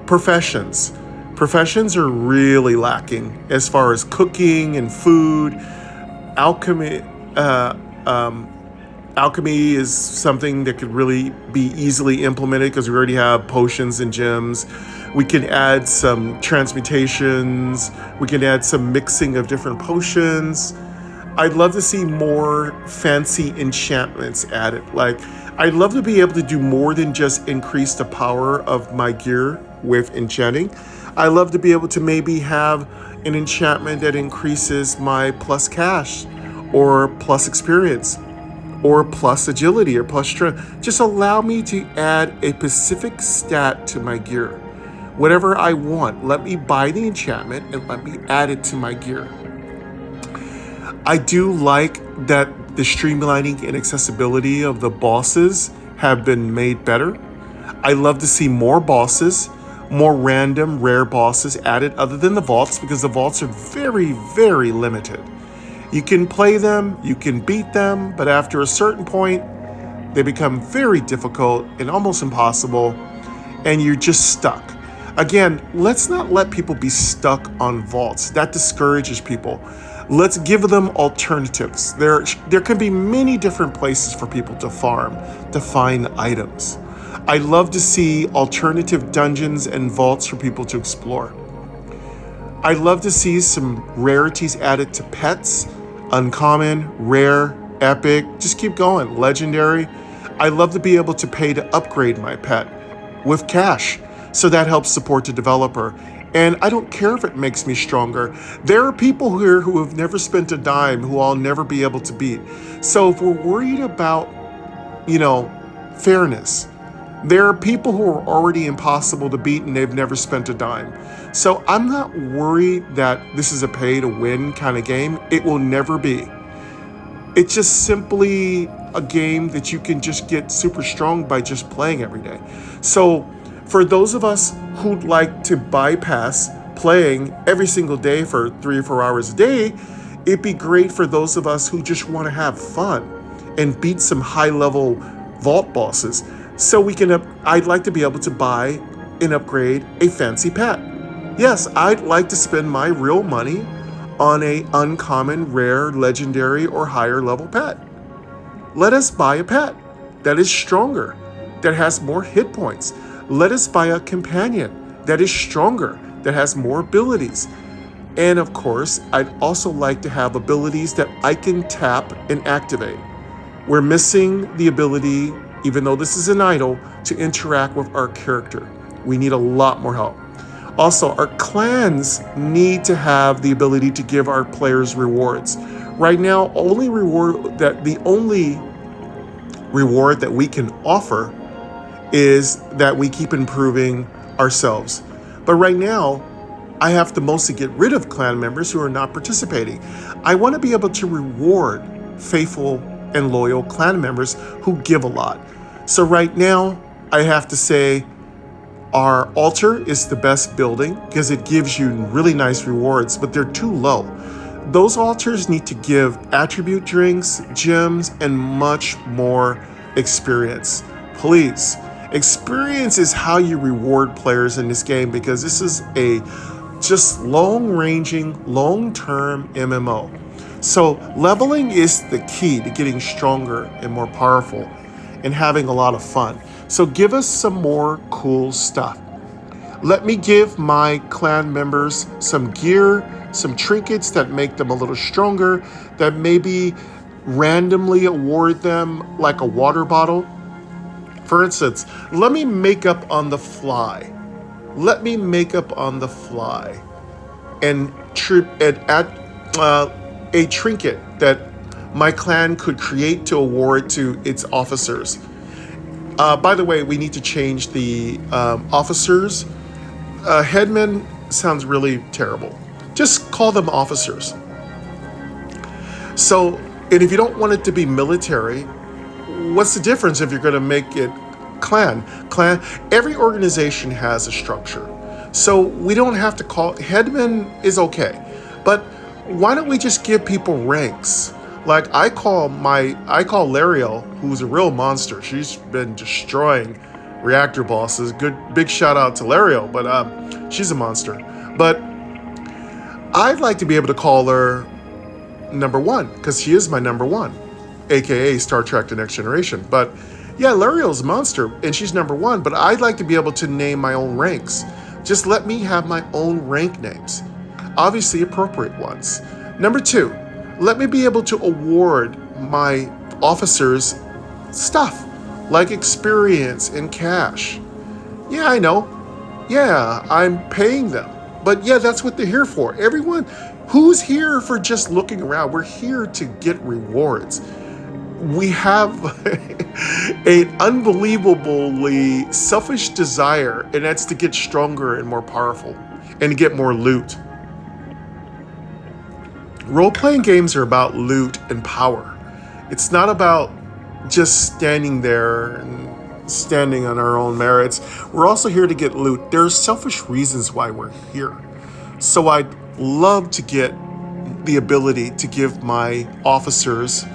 Professions. Professions are really lacking as far as cooking and food. Alchemy, alchemy is something that could really be easily implemented because we already have potions and gems. We can add some transmutations. We can add some mixing of different potions. I'd love to see more fancy enchantments added. Like, I'd love to be able to do more than just increase the power of my gear with enchanting. I'd love to be able to maybe have an enchantment that increases my plus cash or plus experience or plus agility or plus strength. Just allow me to add a specific stat to my gear. Whatever I want, let me buy the enchantment and let me add it to my gear. I do like that the streamlining and accessibility of the bosses have been made better. I love to see more bosses, more random, rare bosses added other than the vaults, because the vaults are very, very limited. You can play them, you can beat them, but after a certain point, they become very difficult and almost impossible, and you're just stuck. Again, let's not let people be stuck on vaults. That discourages people. Let's give them alternatives. There can be many different places for people to farm, to find items. I love to see alternative dungeons and vaults for people to explore. I love to see some rarities added to pets, uncommon, rare, epic, just keep going, legendary. I love to be able to pay to upgrade my pet with cash, so that helps support the developer. And I don't care if it makes me stronger. There are people here who have never spent a dime who I'll never be able to beat. So if we're worried about, fairness, there are people who are already impossible to beat and they've never spent a dime. So I'm not worried that this is a pay to win kind of game. It will never be. It's just simply a game that you can just get super strong by just playing every day. So for those of us who'd like to bypass playing every single day for 3 or 4 hours a day, it'd be great for those of us who just want to have fun and beat some high-level vault bosses. So I'd like to be able to buy and upgrade a fancy pet. Yes, I'd like to spend my real money on a uncommon, rare, legendary, or higher level pet. Let us buy a pet that is stronger, that has more hit points. Let us buy a companion that is stronger, that has more abilities. And of course, I'd also like to have abilities that I can tap and activate. We're missing the ability, even though this is an idle, to interact with our character. We need a lot more help. Also, our clans need to have the ability to give our players rewards. Right now, the only reward that we can offer is that we keep improving ourselves. But right now, I have to mostly get rid of clan members who are not participating. I want to be able to reward faithful and loyal clan members who give a lot. So right now, I have to say our altar is the best building because it gives you really nice rewards, but they're too low. Those altars need to give attribute drinks, gems, and much more experience. Please. Experience is how you reward players in this game, because this is a just long-ranging, long-term MMO. So leveling is the key to getting stronger and more powerful and having a lot of fun. So give us some more cool stuff. Let me give my clan members some gear, some trinkets that make them a little stronger, that maybe randomly award them like a water bottle. For instance, let me make up on the fly. And add a trinket that my clan could create to award to its officers. By the way, we need to change the officers. Headmen sounds really terrible. Just call them officers. So, and if you don't want it to be military, what's the difference if you're going to make it clan? Every organization has a structure. So we don't have to call, headman is okay. But why don't we just give people ranks? Like I call Lariel, who's a real monster. She's been destroying reactor bosses. Good, big shout out to Lariel, but she's a monster. But I'd like to be able to call her number one, because she is my number one, aka Star Trek The Next Generation. But yeah, Lariel's a monster, and she's number one, but I'd like to be able to name my own ranks. Just let me have my own rank names. Obviously appropriate ones. Number two, let me be able to award my officers stuff, like experience and cash. Yeah, I know. Yeah, I'm paying them. But yeah, that's what they're here for. Everyone who's here for just looking around, we're here to get rewards. We have an unbelievably selfish desire, and that's to get stronger and more powerful and to get more loot. Role-playing games are about loot and power. It's not about just standing there and standing on our own merits. We're also here to get loot. There are selfish reasons why we're here. So I'd love to get the ability to give my officers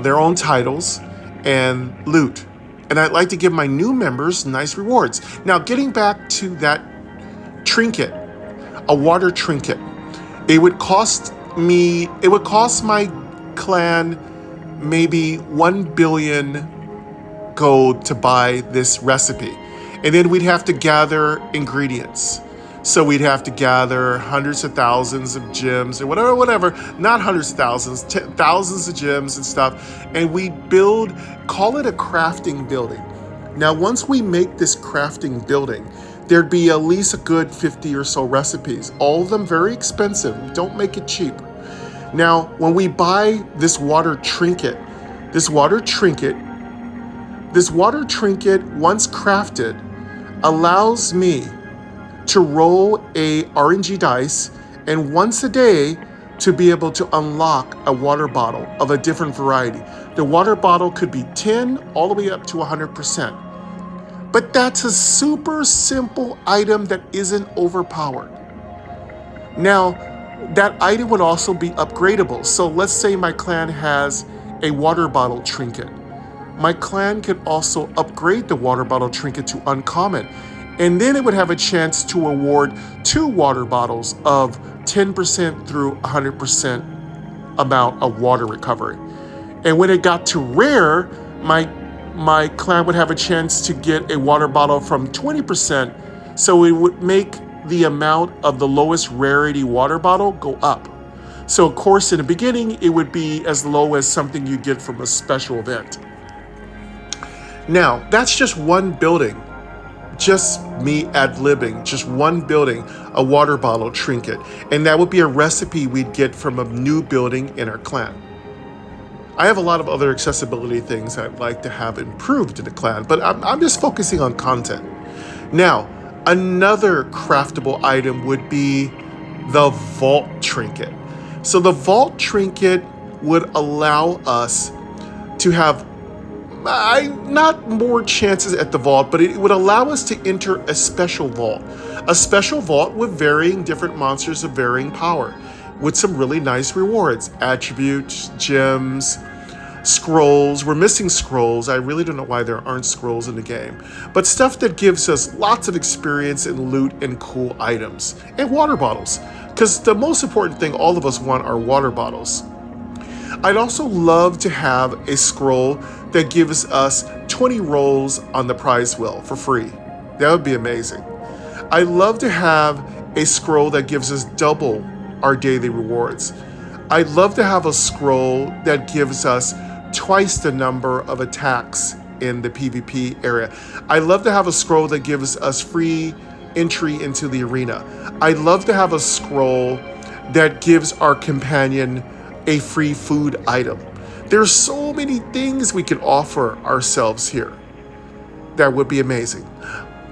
their own titles and loot. And I'd like to give my new members nice rewards. Now, getting back to that trinket, a water trinket, it would cost my clan maybe 1 billion gold to buy this recipe. And then we'd have to gather ingredients. So we'd have to gather hundreds of thousands of gems or whatever, not hundreds of thousands, thousands of gems and stuff. And we build, call it a crafting building. Now, once we make this crafting building, there'd be at least a good 50 or so recipes, all of them very expensive. Don't make it cheap. Now, when we buy this water trinket, once crafted, allows me to roll a RNG dice and once a day to be able to unlock a water bottle of a different variety. The water bottle could be 10 all the way up to 100%. But that's a super simple item that isn't overpowered. Now, that item would also be upgradable. So let's say my clan has a water bottle trinket. My clan could also upgrade the water bottle trinket to uncommon. And then it would have a chance to award 2 water bottles of 10% through 100% amount of water recovery. And when it got to rare, my clan would have a chance to get a water bottle from 20%, so it would make the amount of the lowest rarity water bottle go up. So of course, in the beginning, it would be as low as something you get from a special event. Now, that's just one building. Just me ad-libbing, just one building, a water bottle trinket. And that would be a recipe we'd get from a new building in our clan. I have a lot of other accessibility things I'd like to have improved in the clan, but I'm just focusing on content. Now, another craftable item would be the vault trinket. So the vault trinket would allow us to have not more chances at the vault, but it would allow us to enter a special vault. A special vault with varying different monsters of varying power, with some really nice rewards, attributes, gems, scrolls. We're missing scrolls. I really don't know why there aren't scrolls in the game. But stuff that gives us lots of experience and loot and cool items. And water bottles. Because the most important thing all of us want are water bottles. I'd also love to have a scroll that gives us 20 rolls on the prize wheel for free. That would be amazing. I'd love to have a scroll that gives us double our daily rewards. I'd love to have a scroll that gives us twice the number of attacks in the PvP area. I'd love to have a scroll that gives us free entry into the arena. I'd love to have a scroll that gives our companion a free food item. There's so many things we can offer ourselves here. That would be amazing.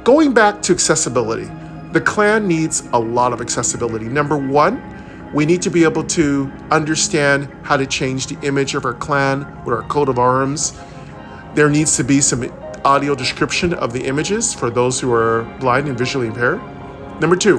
Going back to accessibility, the clan needs a lot of accessibility. Number one, we need to be able to understand how to change the image of our clan with our coat of arms. There needs to be some audio description of the images for those who are blind and visually impaired. Number 2,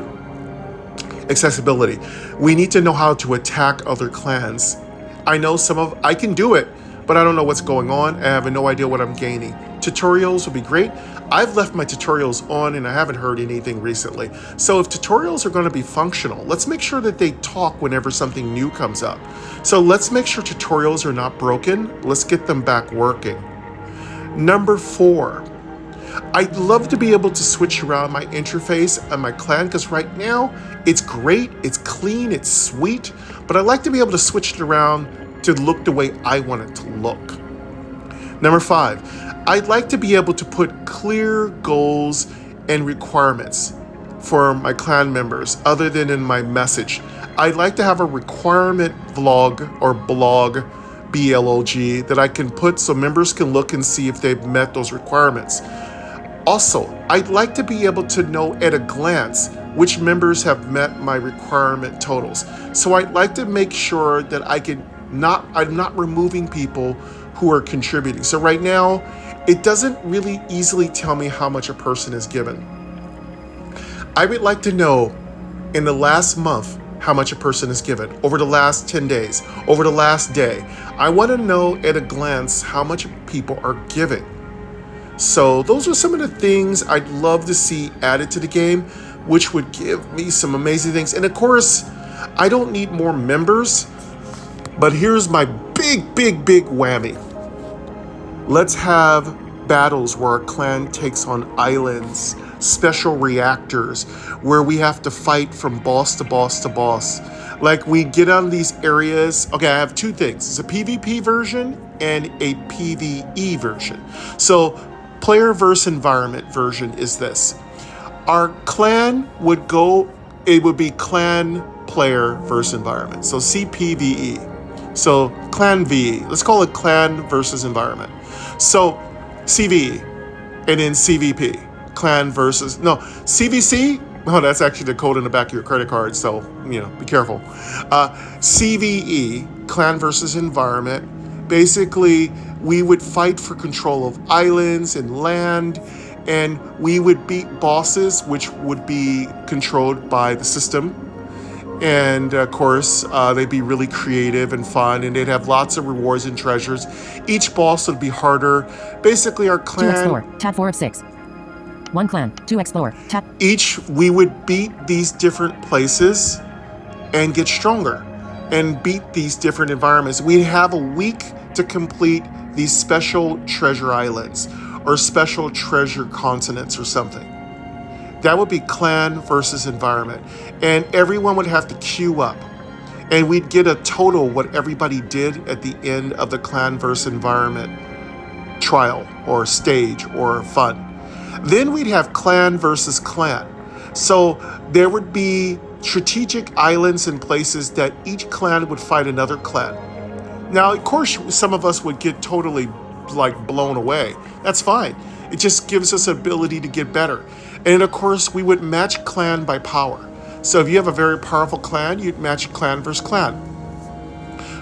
accessibility. We need to know how to attack other clans. I know I can do it, but I don't know what's going on. I have no idea what I'm gaining. Tutorials would be great. I've left my tutorials on and I haven't heard anything recently. So if tutorials are going to be functional, let's make sure that they talk whenever something new comes up. So let's make sure tutorials are not broken. Let's get them back working. Number 4, I'd love to be able to switch around my interface and my clan, because right now it's great, it's clean, it's sweet, but I'd like to be able to switch it around to look the way I want it to look. Number 5, I'd like to be able to put clear goals and requirements for my clan members other than in my message. I'd like to have a requirement vlog or blog, BLOG, that I can put so members can look and see if they've met those requirements. Also, I'd like to be able to know at a glance which members have met my requirement totals. So I'd like to make sure that I'm not removing people who are contributing. So right now, it doesn't really easily tell me how much a person is given. I would like to know in the last month how much a person is given, over the last 10 days, over the last day. I want to know at a glance how much people are giving. So those are some of the things I'd love to see added to the game, which would give me some amazing things. And of course, I don't need more members, but here's my big whammy. Let's have battles where our clan takes on islands, special reactors, where we have to fight from boss to boss to boss. Like we get on these areas. Okay, I have 2 things. It's a PvP version and a PvE version. So player versus environment version is this. Our clan would go, it would be clan player versus environment. So CPVE. So clan VE. Let's call it clan versus environment. So CVE and then CVP. Clan versus, no, CVC? Oh, that's actually the code in the back of your credit card, so, be careful. CVE, clan versus environment. Basically, we would fight for control of islands and land, and we would beat bosses, which would be controlled by the system. And of course, they'd be really creative and fun, and they'd have lots of rewards and treasures. Each boss would be harder. Basically, our clan... 2 explore, tab 4 of 6. 1 clan, 2 explore, tab... We would beat these different places and get stronger and beat these different environments. We'd have a week to complete these special treasure islands or special treasure continents or something. That would be clan versus environment. And everyone would have to queue up. And we'd get a total what everybody did at the end of the clan versus environment trial or stage or fun. Then we'd have clan versus clan. So there would be strategic islands and places that each clan would fight another clan. Now, of course, some of us would get totally blown away. That's fine. It just gives us ability to get better. And of course, we would match clan by power. So if you have a very powerful clan, you'd match clan versus clan.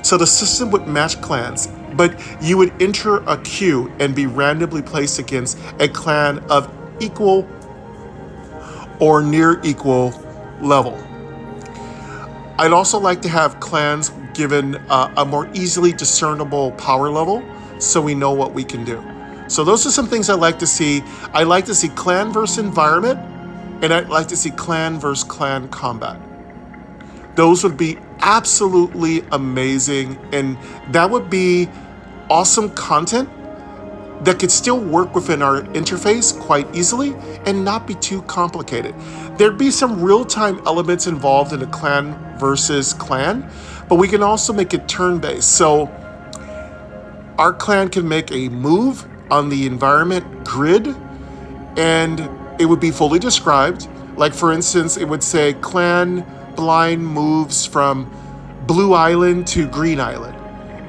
So the system would match clans, but you would enter a queue and be randomly placed against a clan of equal or near equal level. I'd also like to have clans given a more easily discernible power level so we know what we can do. So those are some things I'd like to see. I like to see clan versus environment, and I'd like to see clan versus clan combat. Those would be absolutely amazing, and that would be awesome content that could still work within our interface quite easily and not be too complicated. There'd be some real-time elements involved in a clan versus clan, but we can also make it turn-based. So our clan can make a move on the environment grid, and it would be fully described. Like, for instance, it would say clan blind moves from blue island to green island,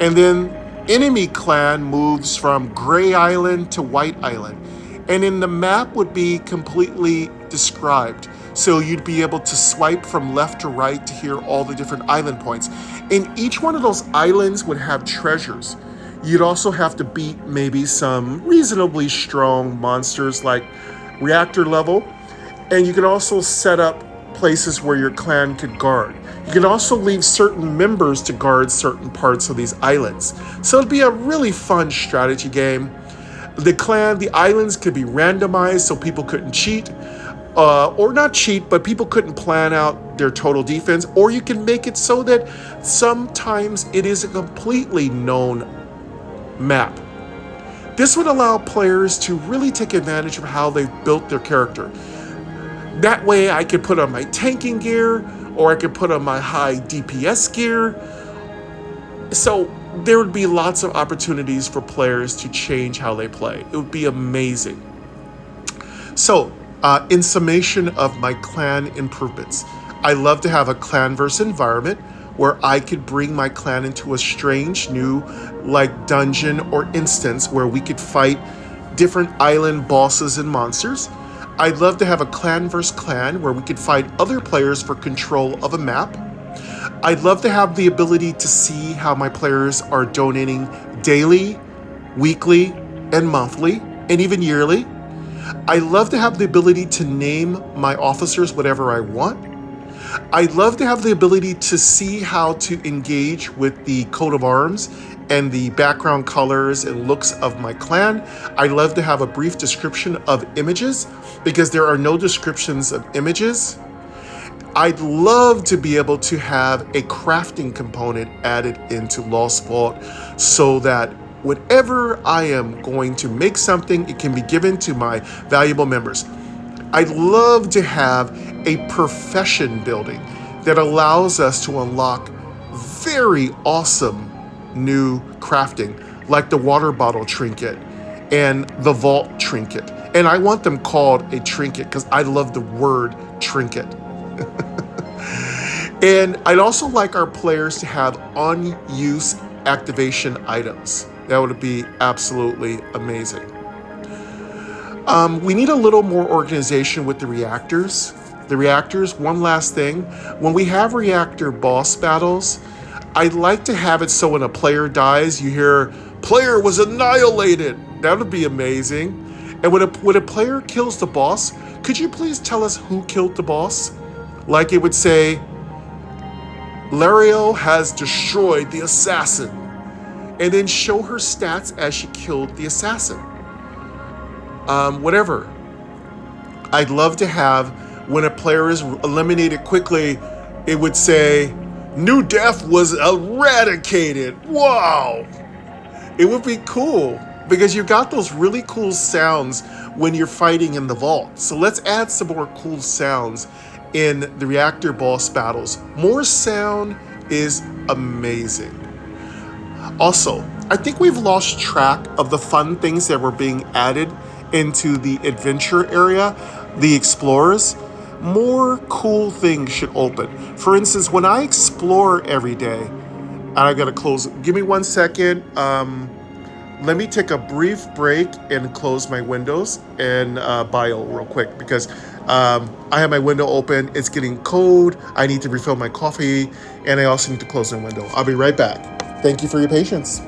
and then enemy clan moves from gray island to white island, and then the map would be completely described, so you'd be able to swipe from left to right to hear all the different island points. And each one of those islands would have treasures. You'd also have to beat maybe some reasonably strong monsters like reactor level. And you can also set up places where your clan could guard. You can also leave certain members to guard certain parts of these islands. So it'd be a really fun strategy game. The islands could be randomized so people couldn't cheat. Or not cheat, but people couldn't plan out their total defense. Or you can make it so that sometimes it is a completely known map. This would allow players to really take advantage of how they've built their character. That way I could put on my tanking gear, or I could put on my high DPS gear. So there would be lots of opportunities for players to change how they play. It would be amazing. So, in summation of my clan improvements, I love to have a clanverse environment where I could bring my clan into a strange new dungeon or instance where we could fight different island bosses and monsters. I'd love to have a clan versus clan where we could fight other players for control of a map. I'd love to have the ability to see how my players are donating daily, weekly, and monthly, and even yearly. I'd love to have the ability to name my officers whatever I want. I'd love to have the ability to see how to engage with the coat of arms and the background colors and looks of my clan. I'd love to have a brief description of images because there are no descriptions of images. I'd love to be able to have a crafting component added into Lost Vault so that whenever I am going to make something, it can be given to my valuable members. I'd love to have a profession building that allows us to unlock very awesome new crafting, like the water bottle trinket and the vault trinket. And I want them called a trinket because I love the word trinket. And I'd also like our players to have on-use activation items. That would be absolutely amazing. We need a little more organization with the reactors. One last thing, when we have reactor boss battles, I'd like to have it so when a player dies, you hear, "Player was annihilated." That would be amazing. And when a player kills the boss, could you please tell us who killed the boss? Like it would say, "Lario has destroyed the assassin," and then show her stats as she killed the assassin. Whatever. I'd love to have, when a player is eliminated quickly, it would say, "New death was eradicated." Wow! It would be cool because you got those really cool sounds when you're fighting in the vault. So let's add some more cool sounds in the reactor boss battles. More sound is amazing. Also, I think we've lost track of the fun things that were being added into the adventure area, the explorers. More cool things should open. For instance, when I explore every day, and I gotta close, give me 1 second. Let me take a brief break and close my windows and bio real quick because I have my window open. It's getting cold. I need to refill my coffee, and I also need to close my window. I'll be right back. Thank you for your patience.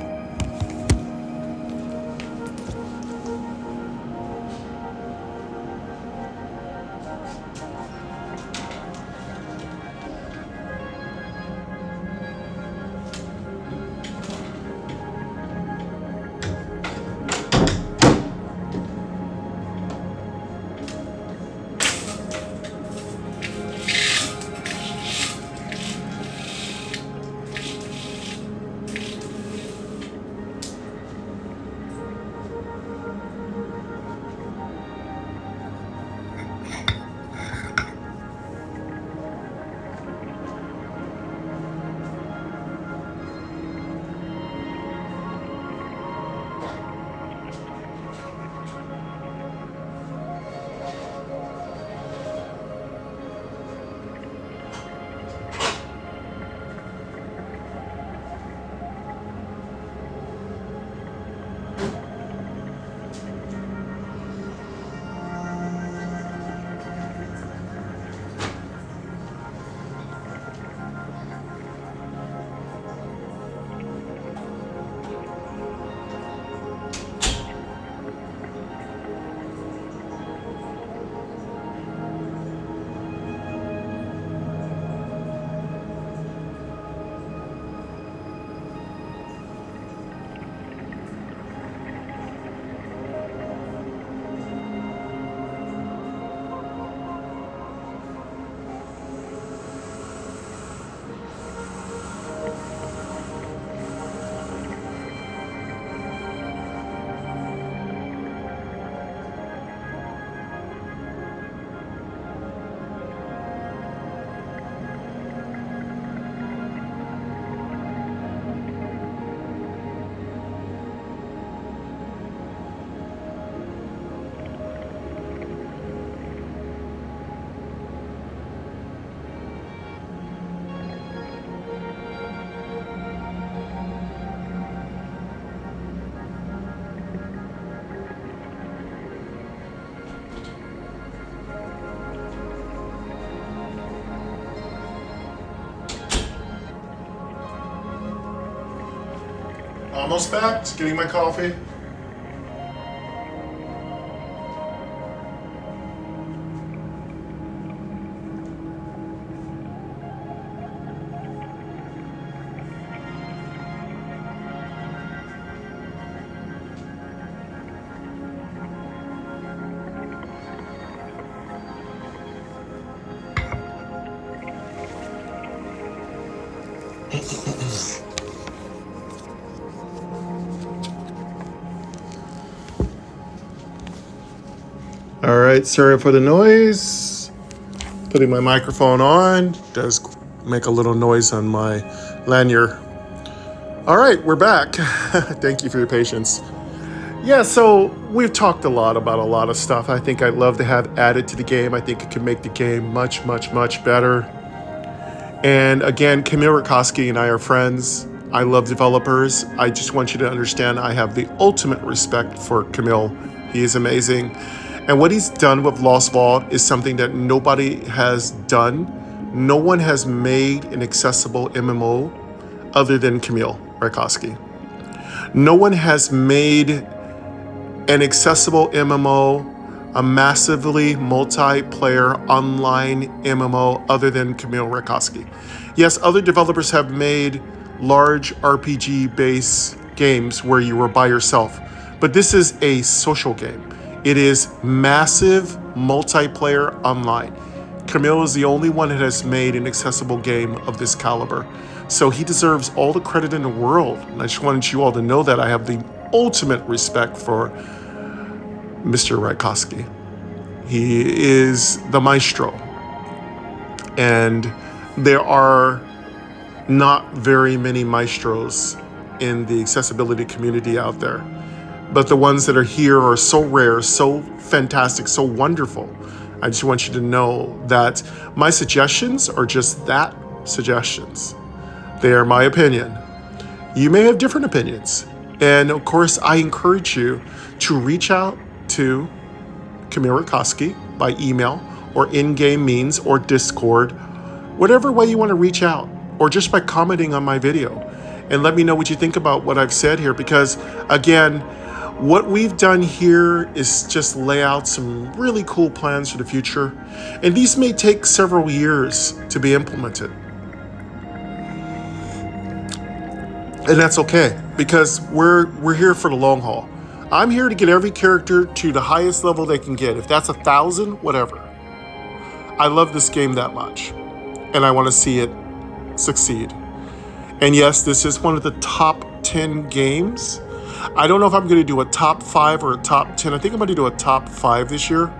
Almost back. Just getting my coffee. All right, sorry for the noise. Putting my microphone on does make a little noise on my lanyard. All right, we're back. Thank you for your patience. Yeah, so we've talked a lot about a lot of stuff. I think I'd love to have added to the game. I think it could make the game much, much, much better. And again, Kamil Rykowski and I are friends. I love developers. I just want you to understand I have the ultimate respect for Kamil. He is amazing. And what he's done with Lost Vault is something that nobody has done. No one has made an accessible MMO other than Kamil Rykowski. No one has made an accessible MMO, a massively multiplayer online MMO other than Kamil Rykowski. Yes, other developers have made large RPG-based games where you were by yourself, but this is a social game. It is massive multiplayer online. Kamil is the only one that has made an accessible game of this caliber. So he deserves all the credit in the world. And I just wanted you all to know that I have the ultimate respect for Mr. Rykowski. He is the maestro. And there are not very many maestros in the accessibility community out there. But the ones that are here are so rare, so fantastic, so wonderful. I just want you to know that my suggestions are just that, suggestions. They are my opinion. You may have different opinions. And of course, I encourage you to reach out to Kamil Rykowski by email or in-game means or Discord, whatever way you want to reach out, or just by commenting on my video. And let me know what you think about what I've said here, because again, what we've done here is just lay out some really cool plans for the future. And these may take several years to be implemented. And that's okay, because we're here for the long haul. I'm here to get every character to the highest level they can get. If that's 1,000, whatever. I love this game that much. And I want to see it succeed. And yes, this is one of the top 10 games. I don't know if I'm going to do a top 5 or a top 10. I think I'm going to do a top 5 this year.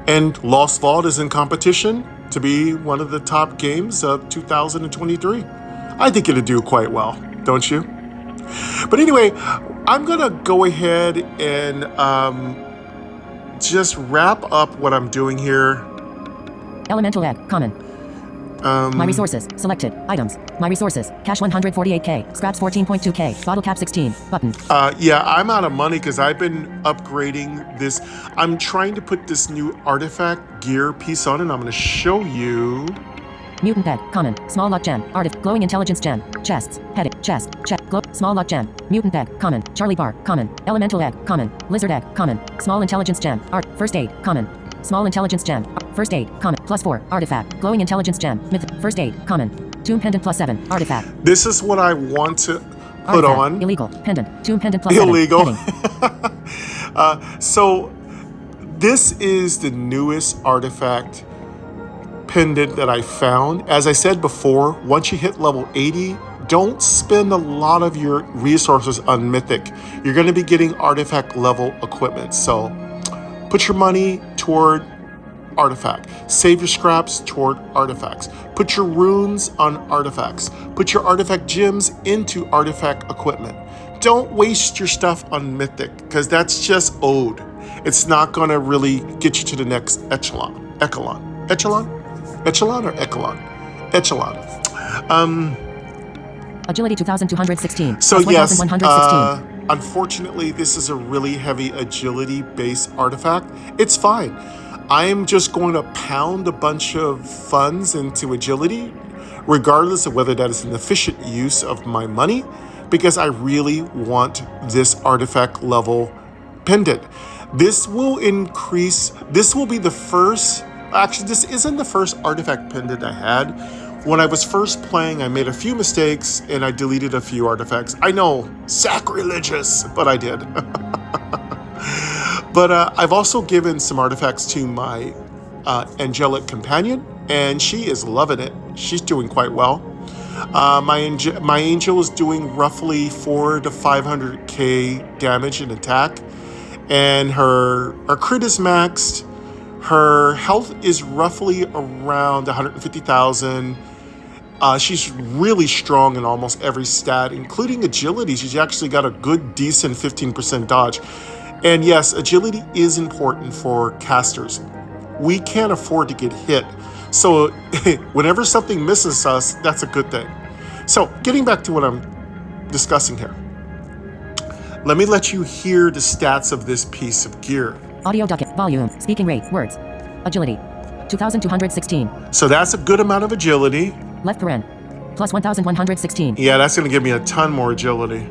And Lost Vault is in competition to be one of the top games of 2023. I think it'll do quite well, don't you? But anyway, I'm going to go ahead and just wrap up what I'm doing here. Elemental egg, common. My resources, selected, items. My resources, cash 148k, scraps 14.2k, bottle cap 16, button. Yeah, I'm out of money because I've been upgrading this. I'm trying to put this new artifact gear piece on, and I'm going to show you. Mutant egg, common, small luck gem, glowing intelligence gem, chests, headache, chest, check, small luck gem, mutant egg, common, Charlie bar, common, elemental egg, common, lizard egg, common, small intelligence gem, first aid, common, small intelligence gem, first aid, common, +4, artifact, glowing intelligence gem, myth, first aid, common, tomb pendant +7, artifact. This is what I want to put artifact, on. Illegal, pendant, tomb pendant +7. Illegal. So this is the newest artifact pendant that I found. As I said before, once you hit level 80, don't spend a lot of your resources on Mythic. You're going to be getting artifact level equipment. So put your money toward artifact. Save your scraps toward artifacts. Put your runes on artifacts. Put your artifact gems into artifact equipment. Don't waste your stuff on Mythic, because that's just ode. It's not going to really get you to the next echelon. Echelon or echelon? Echelon. Agility 2216. So yes, 1116. unfortunately, this is a really heavy agility-based artifact. It's fine. I'm just going to pound a bunch of funds into agility, regardless of whether that is an efficient use of my money. because I really want this artifact level pendant. This will be the first, actually this isn't the first artifact pendant I had. When I was first playing, I made a few mistakes and I deleted a few artifacts. I know, sacrilegious, but I did. But I've also given some artifacts to my angelic companion, and she is loving it. She's doing quite well. My angel is doing roughly 400 to 500k damage in attack, and her crit is maxed. Her health is roughly around 150,000. She's really strong in almost every stat, including agility. She's actually got a good, decent 15% dodge. And yes, agility is important for casters. We can't afford to get hit. So whenever something misses us, that's a good thing. So getting back to what I'm discussing here. Let me let you hear the stats of this piece of gear. Audio ducket, volume, speaking rate, words. Agility, 2,216. So that's a good amount of agility. Left paren, plus 1,116. Yeah, that's going to give me a ton more agility.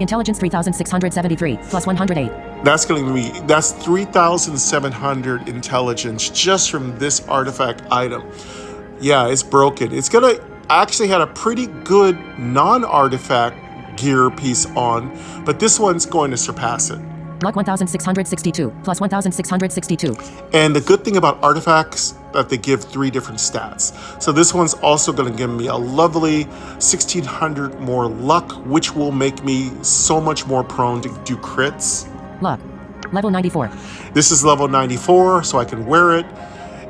Intelligence 3,673, plus 108. That's 3,700 intelligence just from this artifact item. Yeah, it's broken. It's gonna actually had a pretty good non-artifact gear piece on, but this one's going to surpass it. Luck 1,662, plus 1,662. And the good thing about artifacts that they give 3 different stats. So this one's also going to give me a lovely 1,600 more luck, which will make me so much more prone to do crits. Luck, level 94. This is level 94, so I can wear it.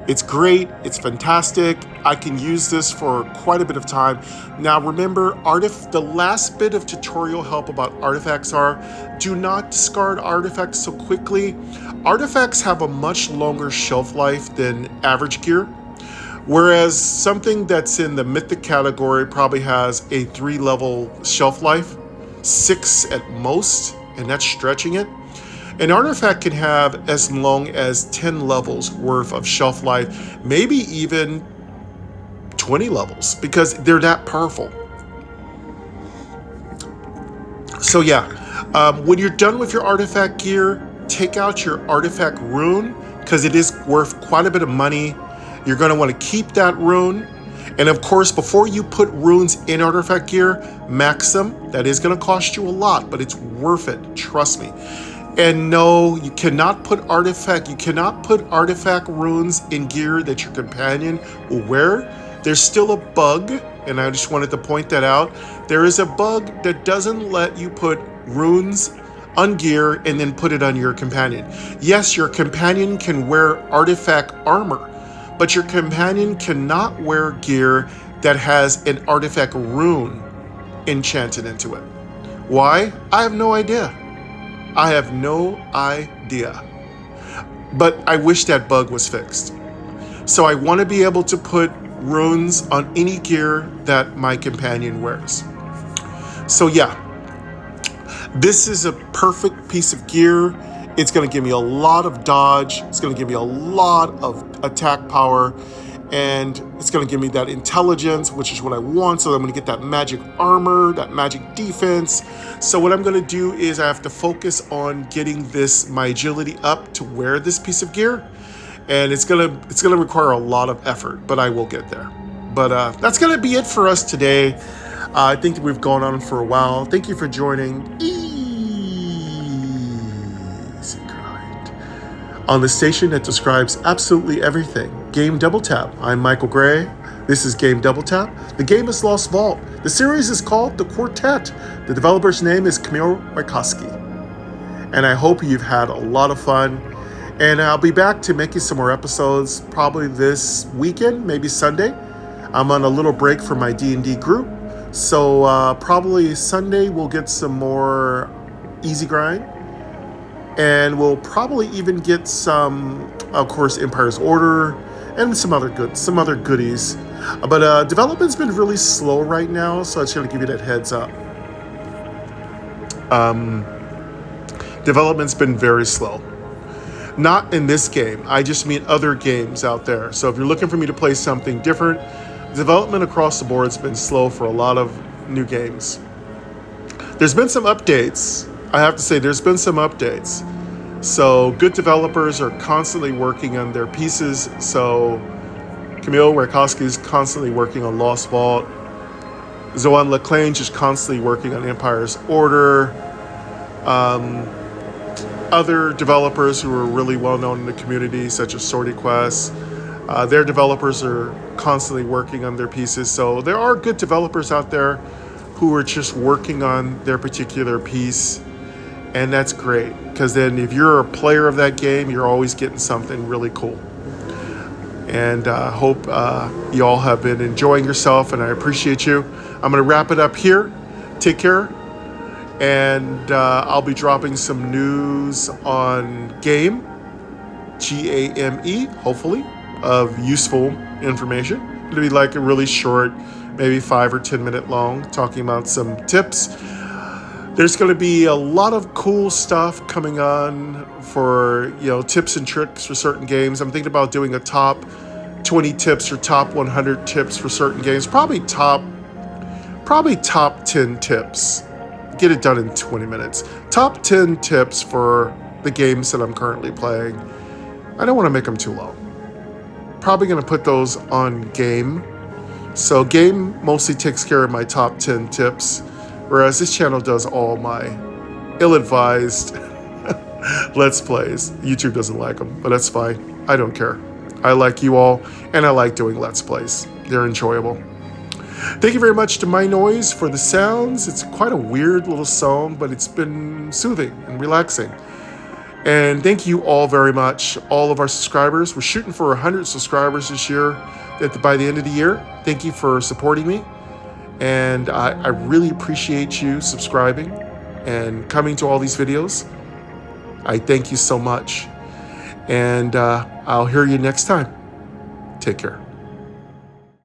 It's great. It's fantastic. I can use this for quite a bit of time. Now remember, the last bit of tutorial help about artifacts are, do not discard artifacts so quickly. Artifacts have a much longer shelf life than average gear, whereas something that's in the mythic category probably has a 3-level shelf life, 6 at most, and that's stretching it. An artifact can have as long as 10 levels worth of shelf life, maybe even 20 levels, because they're that powerful. So yeah, when you're done with your artifact gear, take out your artifact rune, because it is worth quite a bit of money. You're going to want to keep that rune. And of course, before you put runes in artifact gear, max them. That is going to cost you a lot, but it's worth it. Trust me. And no, you cannot put artifact runes in gear that your companion will wear. There's still a bug, and I just wanted to point that out. There is a bug that doesn't let you put runes on gear and then put it on your companion. Yes, your companion can wear artifact armor, but your companion cannot wear gear that has an artifact rune enchanted into it. Why? I have no idea. But I wish that bug was fixed. So I want to be able to put runes on any gear that my companion wears. So yeah, this is a perfect piece of gear. It's going to give me a lot of dodge. It's going to give me a lot of attack power. And it's going to give me that intelligence, which is what I want. So I'm going to get that magic armor, that magic defense. So what I'm going to do is I have to focus on getting my agility up to wear this piece of gear. And it's going to require a lot of effort, but I will get there. But that's going to be it for us today. I think we've gone on for a while. Thank you for joining. Easy grind. On the station that describes absolutely everything. Game Double Tap. I'm Michael Gray. This is Game Double Tap. The game is Lost Vault. The series is called The Quartet. The developer's name is Kamil, Rykowski. And I hope you've had a lot of fun. And I'll be back to make you some more episodes probably this weekend, maybe Sunday. I'm on a little break from my D&D group. So probably Sunday we'll get some more easy grind. And we'll probably even get some, of course, Empire's Order and some other goodies. But development's been really slow right now, so I just gotta give you that heads up. Development's been very slow. Not in this game, I just mean other games out there. So if you're looking for me to play something different, development across the board has been slow for a lot of new games. There's been some updates. I have to say, there's been some updates. So good developers are constantly working on their pieces. So Kamil Rykowski is constantly working on Lost Vault. Zoan Leclange is constantly working on Empire's Order. Other developers who are really well known in the community, such as Sorty Quest, their developers are constantly working on their pieces. So there are good developers out there who are just working on their particular piece. And that's great, because then if you're a player of that game, you're always getting something really cool. And hope you all have been enjoying yourself, and I appreciate you. I'm going to wrap it up here. Take care. And I'll be dropping some news on Game, GAME, hopefully, of useful information. It'll be like a really short, maybe 5 or 10 minute long, talking about some tips. There's going to be a lot of cool stuff coming on for, tips and tricks for certain games. I'm thinking about doing a top 20 tips or top 100 tips for certain games. Probably top 10 tips. Get it done in 20 minutes. Top 10 tips for the games that I'm currently playing. I don't want to make them too long. Probably going to put those on Game. So Game mostly takes care of my top 10 tips, whereas this channel does all my ill-advised Let's Plays. YouTube doesn't like them, but that's fine. I don't care. I like you all, and I like doing Let's Plays. They're enjoyable. Thank you very much to MyNoise for the sounds. It's quite a weird little song, but it's been soothing and relaxing. And thank you all very much, all of our subscribers. We're shooting for 100 subscribers this year by the end of the year. Thank you for supporting me. And I really appreciate you subscribing and coming to all these videos. I thank you so much. And I'll hear you next time. Take care.